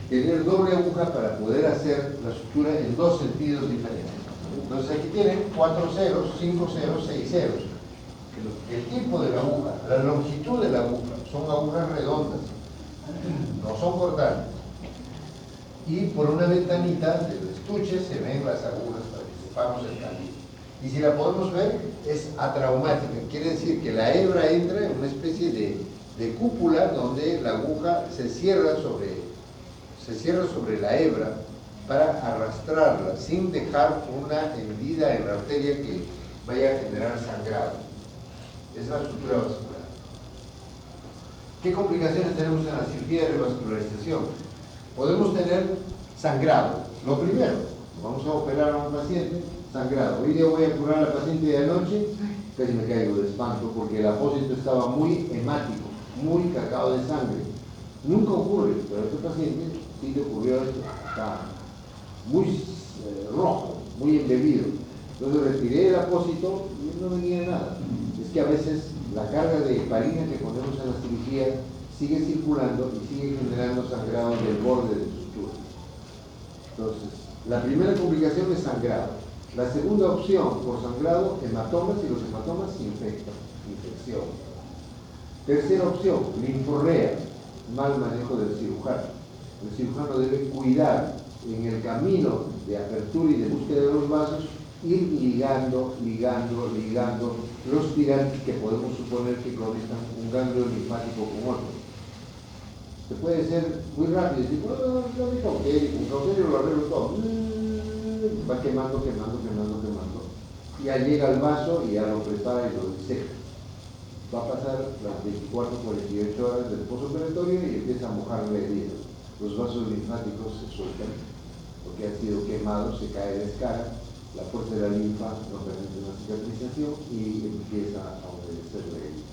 tener doble aguja para poder hacer la sutura en 2 sentidos diferentes. Entonces aquí tienen 4 ceros, 5 ceros, 6 ceros. El tipo de la aguja, la longitud de la aguja, son agujas redondas, no son cortantes. Y por una ventanita del estuche se ven las agujas para que sepamos el cambio. Y si la podemos ver, es atraumática, quiere decir que la hebra entra en una especie de cúpula donde la aguja se cierra sobre la hebra para arrastrarla sin dejar una hendida en la arteria que vaya a generar sangrado. Es la sutura vascular. ¿Qué complicaciones tenemos en la cirugía de revascularización? Podemos tener sangrado. Lo primero, vamos a operar a un paciente, sangrado. Hoy día voy a curar a la paciente de anoche, casi me caigo de espanto porque el apósito estaba muy hemático, muy cargado de sangre. Nunca ocurre, pero a este paciente sí le ocurrió esto. Está muy rojo, muy embebido. Entonces retiré el apósito y no venía nada. Es que a veces la carga de heparina que ponemos en la cirugía sigue circulando y sigue generando sangrado del borde de sutura. Entonces, la primera complicación es sangrado. La segunda opción por sangrado, hematomas, y los hematomas se infectan, infección. Tercera opción, linforrea, mal manejo del cirujano. El cirujano debe cuidar en el camino de apertura y de búsqueda de los vasos, ir ligando los tirantes que podemos suponer que conectan un ganglio linfático con otro. Se puede ser muy rápido, decir, bueno, con cauterio lo arreglo todo. Va quemando. Y ya llega al vaso y ya lo prepara y lo diseca. Va a pasar las 24-48 horas del postoperatorio y empieza a mojar la herida. Los vasos linfáticos se sueltan porque han sido quemados, se cae la escara, la fuerza de la linfa no permite una cicatrización y empieza a obedecer la herida.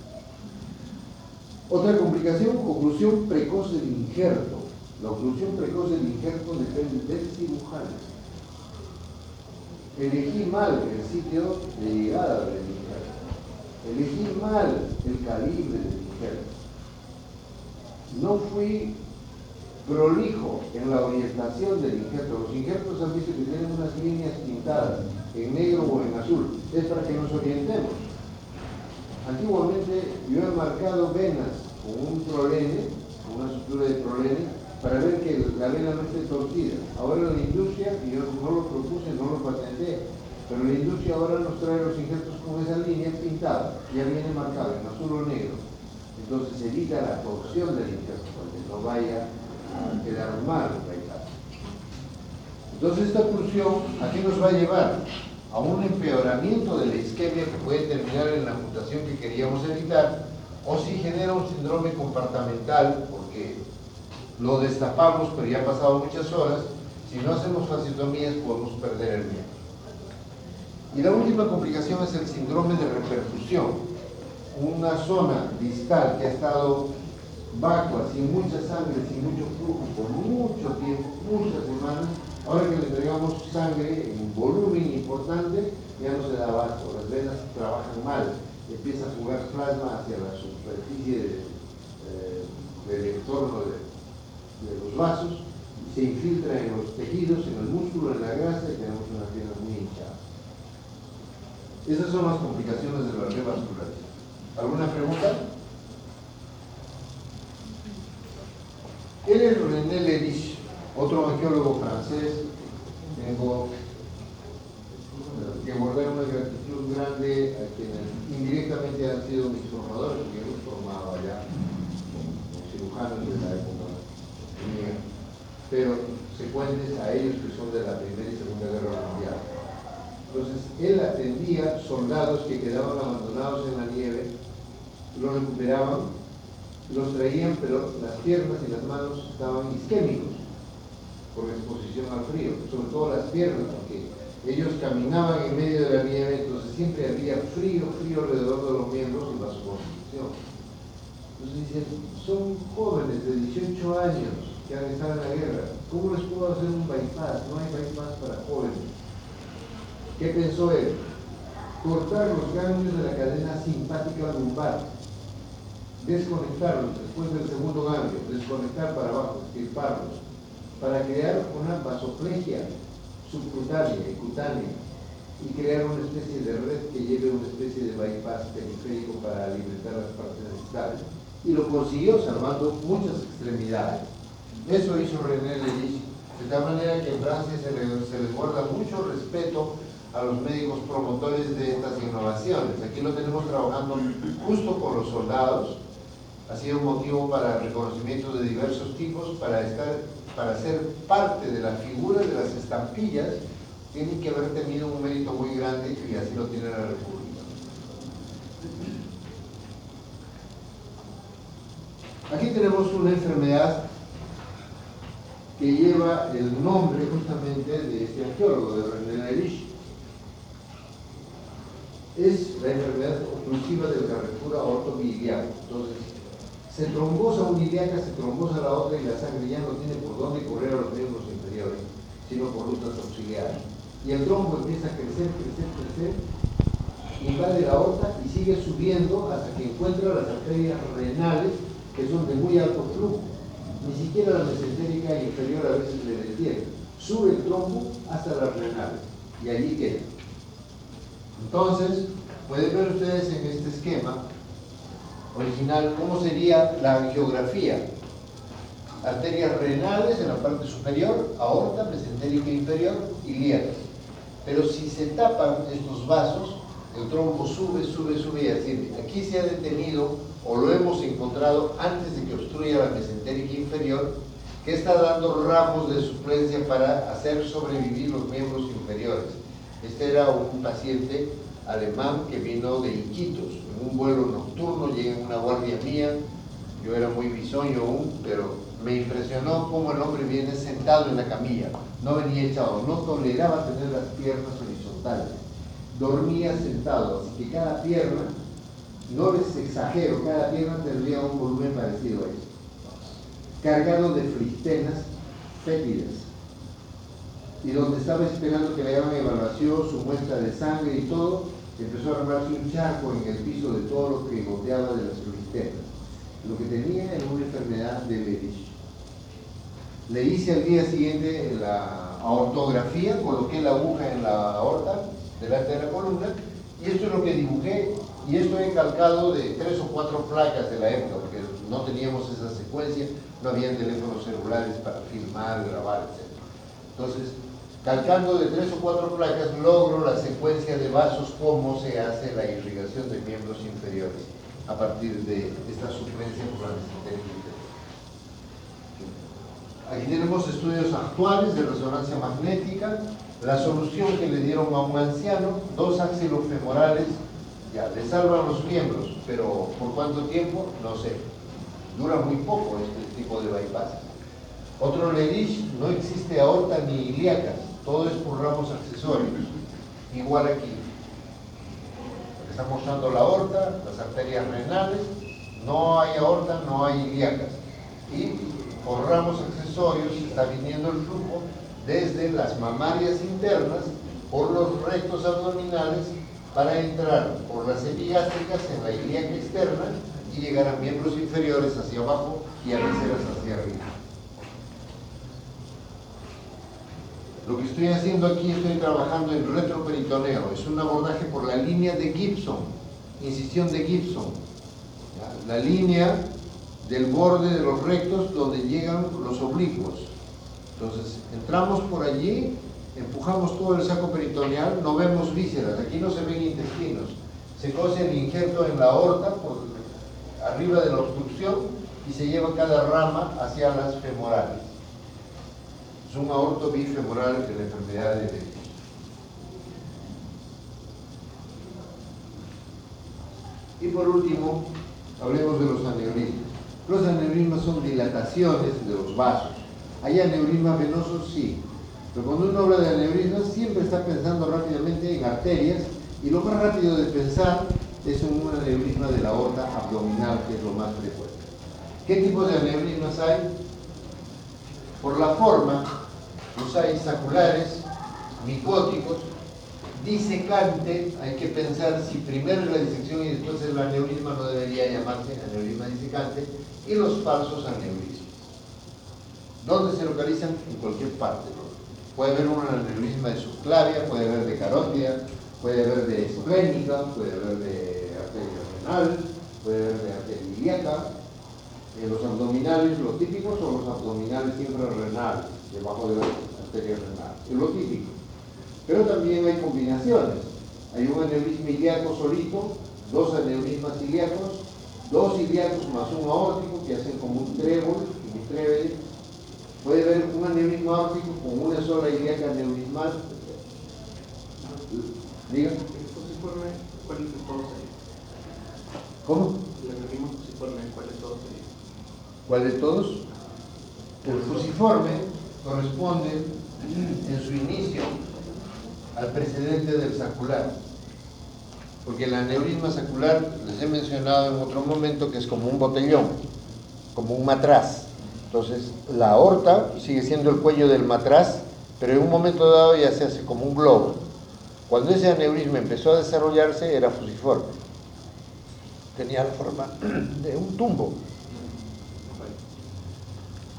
Otra complicación, oclusión precoz del injerto. La oclusión precoz del injerto depende del cirujano. Elegí mal el sitio de llegada del injerto. Elegí mal el calibre del injerto. No fui prolijo en la orientación del injerto. Los injertos han visto que tienen unas líneas pintadas en negro o en azul. Es para que nos orientemos. Antiguamente yo he marcado venas con un prolene, con una sutura de prolene, para ver que la vena no esté torcida. Ahora la industria, y yo no lo propuse, no lo patenté, pero la industria ahora nos trae los injertos con esa línea pintada, ya viene marcado en azul o negro. Entonces evita la torsión del injerto para que no vaya a quedar mal el bypass. Entonces esta oclusión, ¿a qué nos va a llevar? A un empeoramiento de la isquemia que puede terminar en la amputación que queríamos evitar, o si genera un síndrome compartamental, porque lo destapamos, pero ya han pasado muchas horas. Si no hacemos fasciotomías, podemos perder el miembro. Y la última complicación es el síndrome de reperfusión. Una zona distal que ha estado vacua, sin mucha sangre, sin mucho flujo, por mucho tiempo, muchas semanas, ahora que le entregamos sangre en volumen importante, ya no se da abasto, las venas trabajan mal, empieza a jugar plasma hacia la superficie del entorno de los vasos, se infiltra en los tejidos, en el músculo, en la grasa, y tenemos una pierna muy hinchada. Esas son las complicaciones de la revascularización. ¿Alguna pregunta? Él es René Lévy, otro arqueólogo francés. Tengo que guardar una gratitud grande a quienes indirectamente han sido mis formadores, porque yo los formaba allá como cirujanos de la época mía, pero secuentes a ellos que son de la Primera y Segunda Guerra Mundial. Entonces, él atendía soldados que quedaban abandonados en la nieve, los recuperaban, los traían, pero las piernas y las manos estaban isquémicos por exposición al frío, sobre todo las piernas, porque ellos caminaban en medio de la nieve, entonces siempre había frío alrededor de los miembros y vasoconstricción. Entonces dicen, son jóvenes de 18 años que han estado en la guerra, ¿cómo les puedo hacer un bypass? No hay bypass para jóvenes. ¿Qué pensó él? Cortar los ganglios de la cadena simpática lumbar, desconectarlos después del segundo ganglio, desconectar para abajo, estirparlos, para crear una vasoplegia subcutánea y cutánea y crear una especie de red que lleve una especie de bypass periférico para alimentar las partes distales. Y lo consiguió salvando muchas extremidades. Eso hizo René Lévy, de tal manera que en Francia se les guarda mucho respeto a los médicos promotores de estas innovaciones. Aquí lo tenemos trabajando justo con los soldados. Ha sido un motivo para reconocimiento de diversos tipos, para ser parte de la figura de las estampillas. Tienen que haber tenido un mérito muy grande y así lo tiene la República. Aquí tenemos una enfermedad que lleva el nombre justamente de este arqueólogo, de René Lévy. Es la enfermedad oclusiva del Carrefour aortobiliar. Entonces, se trombosa una ilíaca, se trombosa la otra y la sangre ya no tiene por dónde correr a los miembros inferiores, sino por rutas auxiliares. Y el trombo empieza a crecer, invade la aorta y sigue subiendo hasta que encuentra las arterias renales, que son de muy alto flujo. Ni siquiera la mesentérica inferior a veces le detiene. Sube el trombo hasta las renales y allí queda. Entonces, pueden ver ustedes en este esquema original cómo sería la angiografía. Arterias renales en la parte superior, aorta, mesentérica inferior, ilíacas. Pero si se tapan estos vasos, el trombo sube y así. Aquí se ha detenido, o lo hemos encontrado antes de que obstruya la mesentérica inferior, que está dando ramos de suplencia para hacer sobrevivir los miembros inferiores. Este era un paciente alemán que vino de Iquitos, en un vuelo nocturno, llega en una guardia mía, yo era muy bisoño aún, pero me impresionó cómo el hombre viene sentado en la camilla, no venía echado, no toleraba tener las piernas horizontales, dormía sentado, así que cada pierna, no les exagero, cada pierna tendría un volumen parecido a eso, cargado de fristenas fétidas, y donde estaba esperando que le hagan evaluación, su muestra de sangre y todo, empezó a armarse un charco en el piso de todo lo que goteaba de las fristenas. Lo que tenía era una enfermedad de Lévy. Le hice al día siguiente la aortografía, coloqué la aguja en la aorta delante de la columna, y esto es lo que dibujé y esto he calcado de 3 o 4 placas de la época, porque no teníamos esa secuencia, no habían teléfonos celulares para filmar, grabar, etc. Entonces, calcando de 3 o 4 placas, logro la secuencia de vasos, cómo se hace la irrigación de miembros inferiores a partir de esta suplencia por la mesentería. Aquí tenemos estudios actuales de resonancia magnética, la solución que le dieron a un anciano, 2 axilofemorales, ya, le salvan los miembros, pero ¿por cuánto tiempo? No sé. Dura muy poco este tipo de bypass. Otro Lerish, no existe aorta ni ilíacas, todo es por ramos accesorios. Igual aquí. Está mostrando la aorta, las arterias renales, no hay aorta, no hay ilíacas. Y por ramos accesorios está viniendo el flujo desde las mamarias internas, por los rectos abdominales, para entrar por las epigástricas en la ilíaca externa y llegar a miembros inferiores hacia abajo y a vísceras hacia arriba. Lo que estoy haciendo aquí, estoy trabajando en retroperitoneo, es un abordaje por la línea de Gibson, incisión de Gibson, ¿ya? La línea del borde de los rectos donde llegan los oblicuos. Entonces, entramos por allí, empujamos todo el saco peritoneal, no vemos vísceras, aquí no se ven intestinos, se cose el injerto en la aorta por arriba de la obstrucción y se lleva cada rama hacia las femorales. Es un aorto bifemoral de la enfermedad de Levi. Y por último, hablemos de los aneurismas. Los aneurismas son dilataciones de los vasos. ¿Hay aneurismas venosos? Sí. Pero cuando uno habla de aneurismas, siempre está pensando rápidamente en arterias, y lo más rápido de pensar es en un aneurisma de la aorta abdominal, que es lo más frecuente. ¿Qué tipo de aneurismas hay? Por la forma, los hay saculares, micóticos, disecante. Hay que pensar si primero es la disección y después el aneurisma, no debería llamarse aneurisma disecante, y los falsos aneurismas. ¿Dónde se localizan? En cualquier parte. Puede haber un aneurisma de subclavia, puede haber de carótida, puede haber de esplénica, puede haber de arteria renal, puede haber de arteria ilíaca. Los abdominales, los típicos son los abdominales infrarrenales, debajo de la arteria renal, es lo típico. Pero también hay combinaciones. Hay un aneurisma ilíaco solito, 2 aneurismas ilíacos, 2 ilíacos más un aórtico que hacen como un trébol, un trébol. Puede haber un aneurisma aórtico con una sola ilíaca aneurismal. Diga. ¿El fusiforme cuál de todos sería? ¿Cómo? El aneurisma fusiforme, ¿cuál de todos sería? ¿Cuál de todos? El fusiforme corresponde en su inicio al precedente del sacular, porque el aneurisma sacular, les he mencionado en otro momento, que es como un botellón, como un matraz. Entonces, la aorta sigue siendo el cuello del matraz, pero en un momento dado ya se hace como un globo. Cuando ese aneurisma empezó a desarrollarse, era fusiforme. Tenía la forma de un tumbo.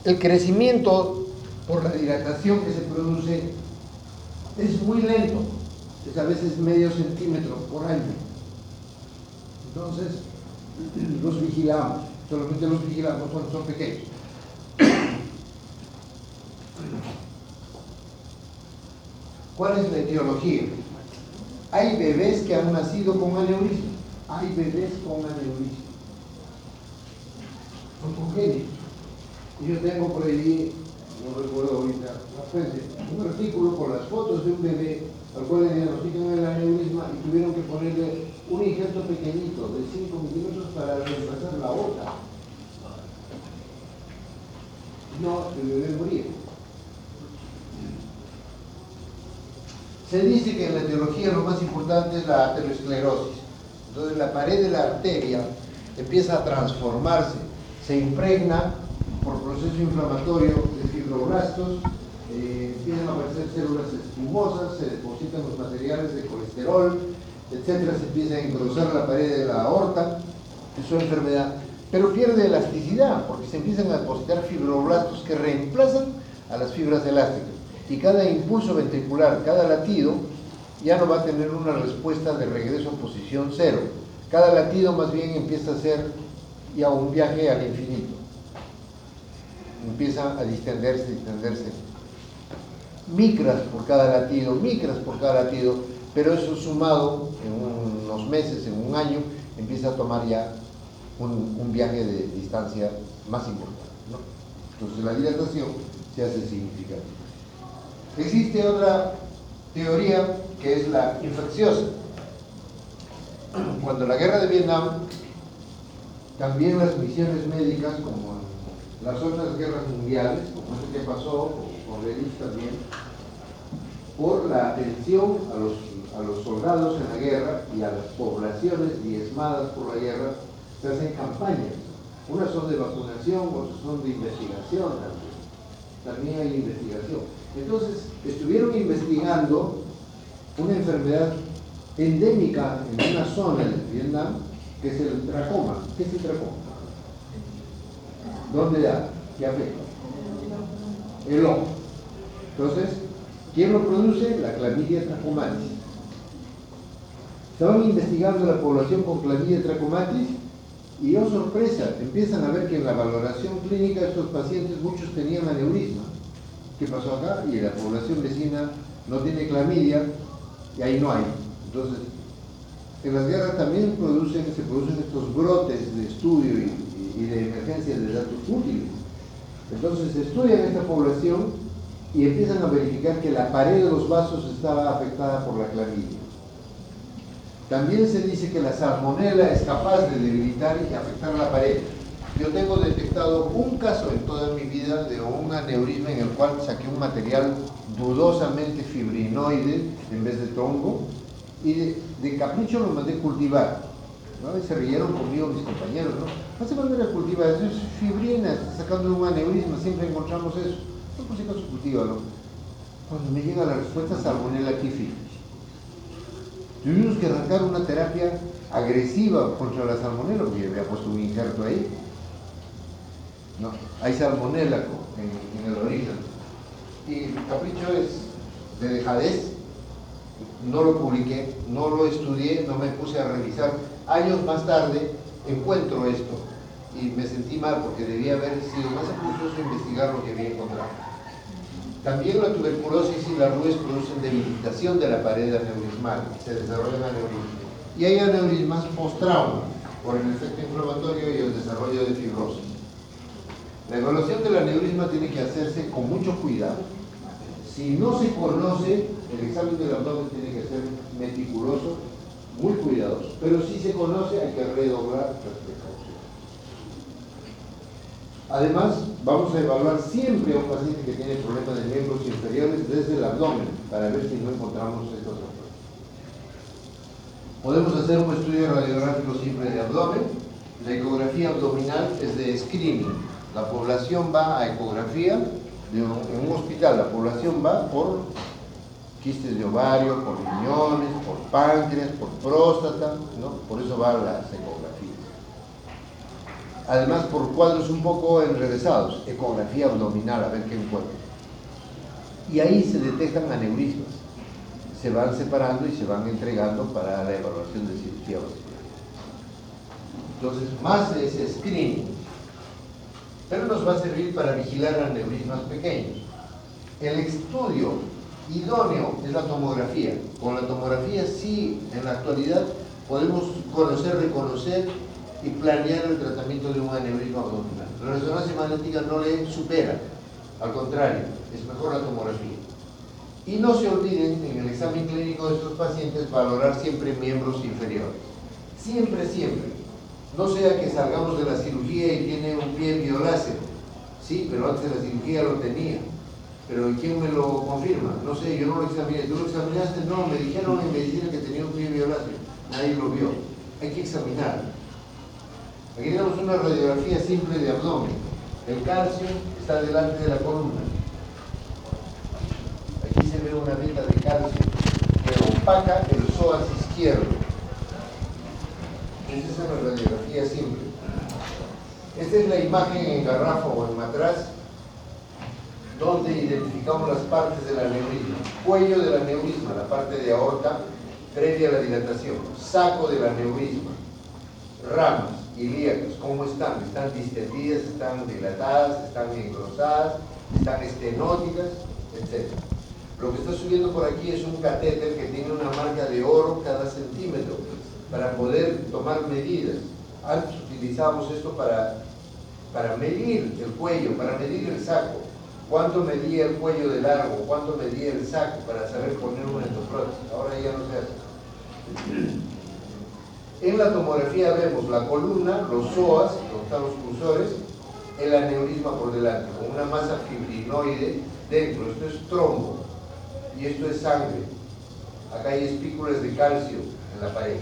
El crecimiento por la dilatación que se produce es muy lento, es a veces medio centímetro por año. Entonces, los vigilamos, solamente los vigilamos cuando son pequeños. ¿Cuál es la etiología? Hay bebés que han nacido con aneurisma, hay bebés con aneurisma, son congénitos. Y yo tengo por ahí, no recuerdo ahorita la fuente, un artículo con las fotos de un bebé al cual le diagnostican el aneurisma y tuvieron que ponerle un injerto pequeñito de 5 milímetros para reemplazar la aorta. No, el bebé moría. Se dice que en la etiología lo más importante es la aterosclerosis. Entonces la pared de la arteria empieza a transformarse, se impregna por proceso inflamatorio de fibroblastos, empiezan a aparecer células espumosas, se depositan los materiales de colesterol, etcétera, se empieza a engrosar la pared de la aorta, es una enfermedad, pero pierde elasticidad porque se empiezan a depositar fibroblastos que reemplazan a las fibras elásticas, y cada impulso ventricular, cada latido ya no va a tener una respuesta de regreso a posición cero. Cada latido más bien empieza a ser ya un viaje al infinito. Empieza a distenderse. Micras por cada latido, pero eso sumado en unos meses, en un año, empieza a tomar ya un viaje de distancia más importante, ¿no? Entonces la dilatación se hace significativa. Existe otra teoría que es la infecciosa. Cuando la guerra de Vietnam, también las misiones médicas, como en las otras guerras mundiales, como este que pasó con Lenin también, por la atención a los soldados en la guerra y a las poblaciones diezmadas por la guerra, se hacen campañas. Unas son de vacunación, otras son de investigación también hay investigación. Entonces, estuvieron investigando una enfermedad endémica en una zona de Vietnam, que es el tracoma. ¿Qué es el tracoma? ¿Dónde da? ¿Qué afecta? El ojo. Entonces, ¿quién lo produce? La clamidia trachomatis. Estaban investigando la población con clamidia trachomatis y, oh sorpresa, empiezan a ver que en la valoración clínica de estos pacientes muchos tenían aneurisma. ¿Qué pasó acá? Y la población vecina no tiene clamidia y ahí no hay. Entonces, en las guerras también se producen estos brotes de estudio y de emergencia de datos útiles. Entonces estudian esta población y empiezan a verificar que la pared de los vasos estaba afectada por la clamidia. También se dice que la salmonela es capaz de debilitar y afectar la pared. Yo tengo detectado un caso en toda mi vida de un aneurisma en el cual saqué un material dudosamente fibrinoide en vez de tronco y de capricho lo mandé cultivar, ¿no? Y se rieron conmigo mis compañeros, ¿no? No se mandó a cultivar, eso es fibrina, está sacando un aneurisma, siempre encontramos eso. No, por si acaso cultívalo. Cuando me llega la respuesta, salmonella typhi. Tuvimos que arrancar una terapia agresiva contra la salmonella, porque yo había puesto un injerto ahí. No, hay salmonella en el origen. Y el capricho es de dejadez. No lo publiqué, no lo estudié, no me puse a revisar. Años más tarde encuentro esto y me sentí mal porque debía haber sido más acucioso investigar lo que había encontrado. También la tuberculosis y la RUES producen debilitación de la pared aneurismal, se desarrollan aneurismas. Y hay aneurismas post-trauma por el efecto inflamatorio y el desarrollo de fibrosis. La evaluación del aneurisma tiene que hacerse con mucho cuidado. Si no se conoce, el examen del abdomen tiene que ser meticuloso, muy cuidadoso. Pero si se conoce, hay que redoblar las precauciones. Además, vamos a evaluar siempre a un paciente que tiene problemas de miembros inferiores desde el abdomen, para ver si no encontramos estos errores. Podemos hacer un estudio radiográfico siempre de abdomen. La ecografía abdominal es de screening. La población va a ecografía. En un hospital la población va por quistes de ovario, por riñones, por páncreas, por próstata, ¿no? Por eso va a las ecografías. Además por cuadros un poco enrevesados, ecografía abdominal, a ver qué encuentran. Y ahí se detectan aneurismas, se van separando y se van entregando para la evaluación de cirugía vascular. Entonces, más de ese screening. Pero nos va a servir para vigilar aneurismas pequeños. El estudio idóneo es la tomografía. Con la tomografía sí, en la actualidad, podemos conocer, reconocer y planear el tratamiento de un aneurisma abdominal. La resonancia magnética no le supera, al contrario, es mejor la tomografía. Y no se olviden, en el examen clínico de estos pacientes, valorar siempre miembros inferiores. Siempre, siempre. No sea que salgamos de la cirugía y tiene un pie violáceo. Sí, pero antes de la cirugía lo tenía. Pero ¿quién me lo confirma? No sé, yo no lo examiné. ¿Tú lo examinaste? No, me dijeron en medicina que tenía un pie violáceo. Nadie lo vio. Hay que examinar. Aquí tenemos una radiografía simple de abdomen. El calcio está delante de la columna. Aquí se ve una veta de calcio que opaca el psoas izquierdo. Esa es una radiografía simple. Esta es la imagen en garrafa o en matraz donde identificamos las partes del aneurisma. Cuello del aneurisma, la parte de aorta previa a la dilatación. Saco del aneurisma, ramas ilíacas, ¿cómo están? ¿Están distendidas, están dilatadas, están engrosadas, están estenóticas, etc.? Lo que está subiendo por aquí es un catéter que tiene una marca de oro cada centímetro para poder tomar medidas. Antes utilizábamos esto para medir el cuello, para medir el saco. ¿Cuánto medía el cuello de largo? ¿Cuánto medía el saco para saber poner una endoprótesis? Ahora ya no se hace. En la tomografía vemos la columna, los psoas, donde están los cursores, el aneurisma por delante, con una masa fibrinoide dentro. Esto es trombo y esto es sangre. Acá hay espículas de calcio en la pared.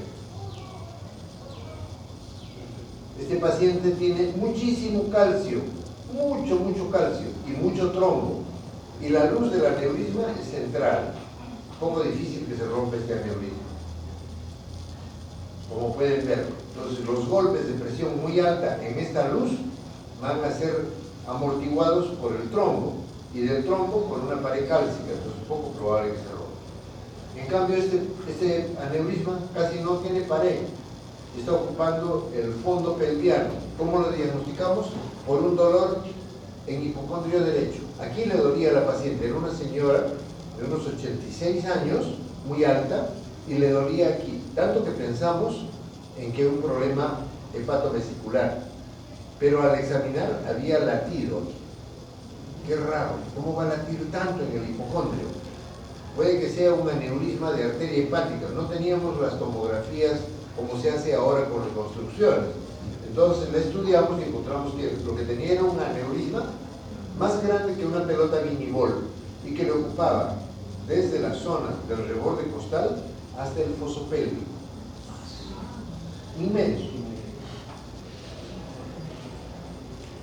Este paciente tiene muchísimo calcio, mucho calcio y mucho trombo. Y la luz del aneurisma es central. Un poco difícil que se rompa este aneurisma, como pueden ver. Entonces los golpes de presión muy alta en esta luz van a ser amortiguados por el trombo, y del trombo por una pared cálcica, entonces es poco probable que se rompa. En cambio este aneurisma casi no tiene pared, está ocupando el fondo pelviano. ¿Cómo lo diagnosticamos? Por un dolor en hipocondrio derecho. Aquí le dolía a la paciente, era una señora de unos 86 años, muy alta, y le dolía aquí, tanto que pensamos en que era un problema hepatovesicular, pero al examinar había latido. Qué raro, ¿cómo va a latir tanto en el hipocondrio? Puede que sea un aneurisma de arteria hepática. No teníamos las tomografías como se hace ahora con reconstrucciones. Entonces la estudiamos y encontramos que lo que tenía era un aneurisma más grande que una pelota minibol y que le ocupaba desde la zona del reborde costal hasta el foso pélvico. Inmenso.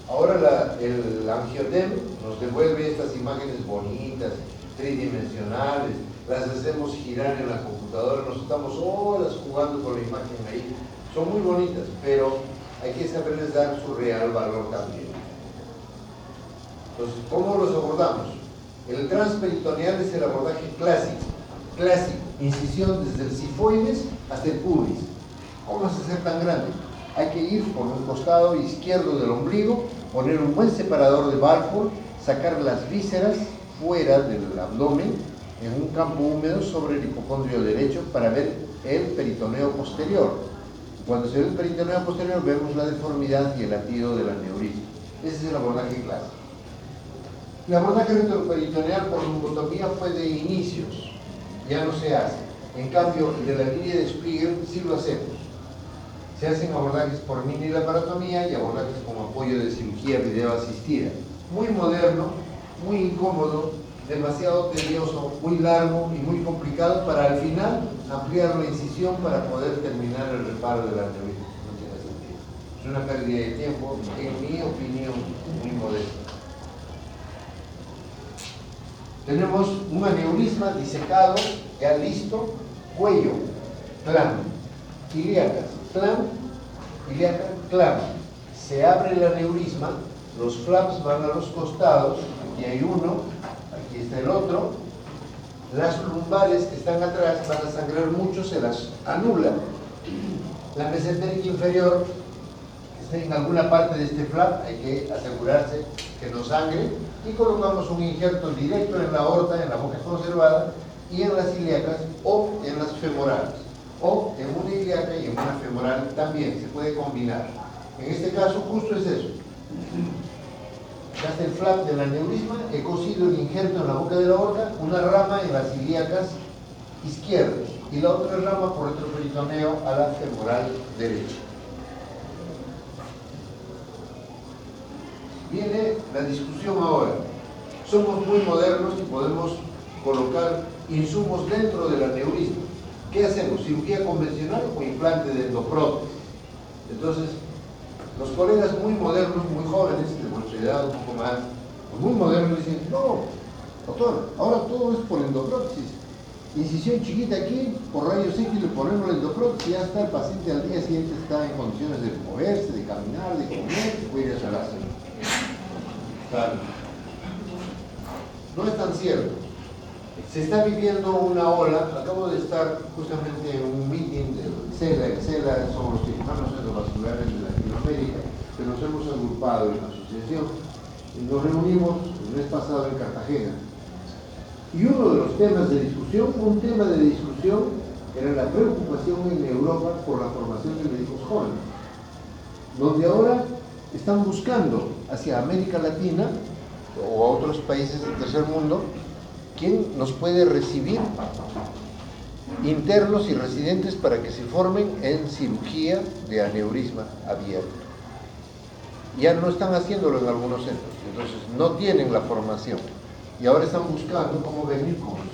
Ahora el angiotem nos devuelve estas imágenes bonitas, tridimensionales, las hacemos girar en la computadora, nos estamos horas jugando con la imagen ahí. Son muy bonitas, pero hay que saberles dar su real valor también. Entonces, ¿cómo los abordamos? El transperitoneal es el abordaje clásico, incisión desde el sifoides hasta el pubis. ¿Cómo vas a ser tan grande? Hay que ir por un costado izquierdo del ombligo, poner un buen separador de Balfour, sacar las vísceras fuera del abdomen en un campo húmedo sobre el hipocondrio derecho para ver el peritoneo posterior. Cuando se ve el peritoneo posterior vemos la deformidad y el latido del aneurisma. Ese es el abordaje clásico. El abordaje retroperitoneal por lumbotomía fue de inicios, ya no se hace. En cambio, el de la línea de Spiegel sí lo hacemos. Se hacen abordajes por mini laparotomía y abordajes como apoyo de cirugía video asistida. Muy moderno, muy incómodo, demasiado tedioso, muy largo y muy complicado para al final ampliar la incisión para poder terminar el reparo de la aneurisma. No tiene sentido. Es una pérdida de tiempo, en mi opinión, muy modesta. Tenemos un aneurisma disecado, ya listo, cuello, clam, ilíacas, clam, ilíaca, clam. Se abre el aneurisma, los flaps van a los costados, aquí hay uno, aquí está el otro. Las lumbares que están atrás van a sangrar mucho, se las anula. La mesentérica inferior, que está en alguna parte de este flap, hay que asegurarse que no sangre, y colocamos un injerto directo en la aorta, en la boca conservada, y en las ilíacas o en las femorales, o en una ilíaca y en una femoral también, se puede combinar. En este caso justo es eso. Hasta el flap del aneurisma, he cosido el injerto en la boca de la aorta, una rama en las ilíacas izquierdas y la otra rama por retroperitoneo a la femoral derecha. Viene la discusión ahora. Somos muy modernos y podemos colocar insumos dentro del aneurisma. ¿Qué hacemos? ¿Cirugía convencional o implante de endoprótesis? Entonces, los colegas muy modernos, muy jóvenes, de vuestra edad un poco más, muy modernos dicen, no, doctor, ahora todo es por endoprótesis. Incisión chiquita aquí, por rayos X le ponemos la endoprótesis y ya está, el paciente al día siguiente está en condiciones de moverse, de caminar, de comer, se puede ir a su casa. Claro. No es tan cierto. Se está viviendo una ola, acabo de estar justamente en un meeting del CELA son los cirujanos endovasculares de Latinoamérica, que nos hemos agrupado en la asociación. Nos reunimos el mes pasado en Cartagena. Y uno de los temas de discusión, era la preocupación en Europa por la formación de médicos jóvenes, donde ahora están buscando hacia América Latina o a otros países del tercer mundo quién nos puede recibir internos y residentes para que se formen en cirugía de aneurisma abierto. Ya no están haciéndolo en algunos centros, entonces no tienen la formación y ahora están buscando cómo venir con nosotros.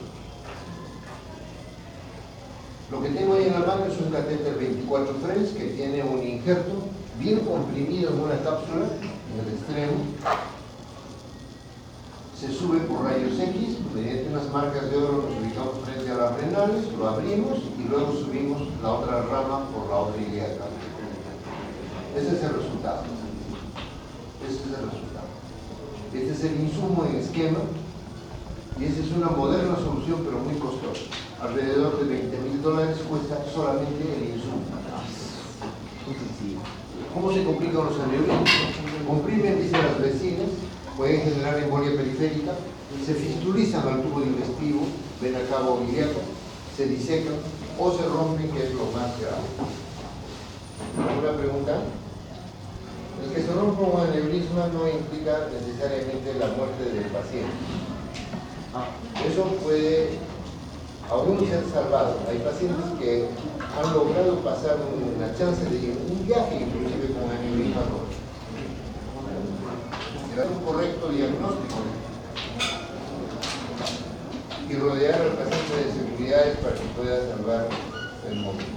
Lo que tengo ahí en la mano es un catéter 24 French que tiene un injerto bien comprimido en una cápsula en el extremo. Se sube por rayos X, mediante unas marcas de oro nos ubicamos frente a las renales, lo abrimos y luego subimos la otra rama por la otra ilíaca. Ese es el resultado. Este es el insumo en esquema y esa es una moderna solución pero muy costosa. Alrededor de $20.000 cuesta solamente el insumo. ¿Cómo se complican los aneurismas? Comprimen, dicen las vecinas, pueden generar embolia periférica, se fistulizan al tubo digestivo, vena cava ilíaca, se disecan o se rompen, que es lo más grave. ¿Alguna pregunta? El que se rompa un aneurisma no implica necesariamente la muerte del paciente. Eso puede aún ser salvado. Hay pacientes que han logrado pasar una chance de un viaje inclusive con aneurisma roto. Será un correcto diagnóstico y rodear al paciente de seguridades para que pueda salvar el momento.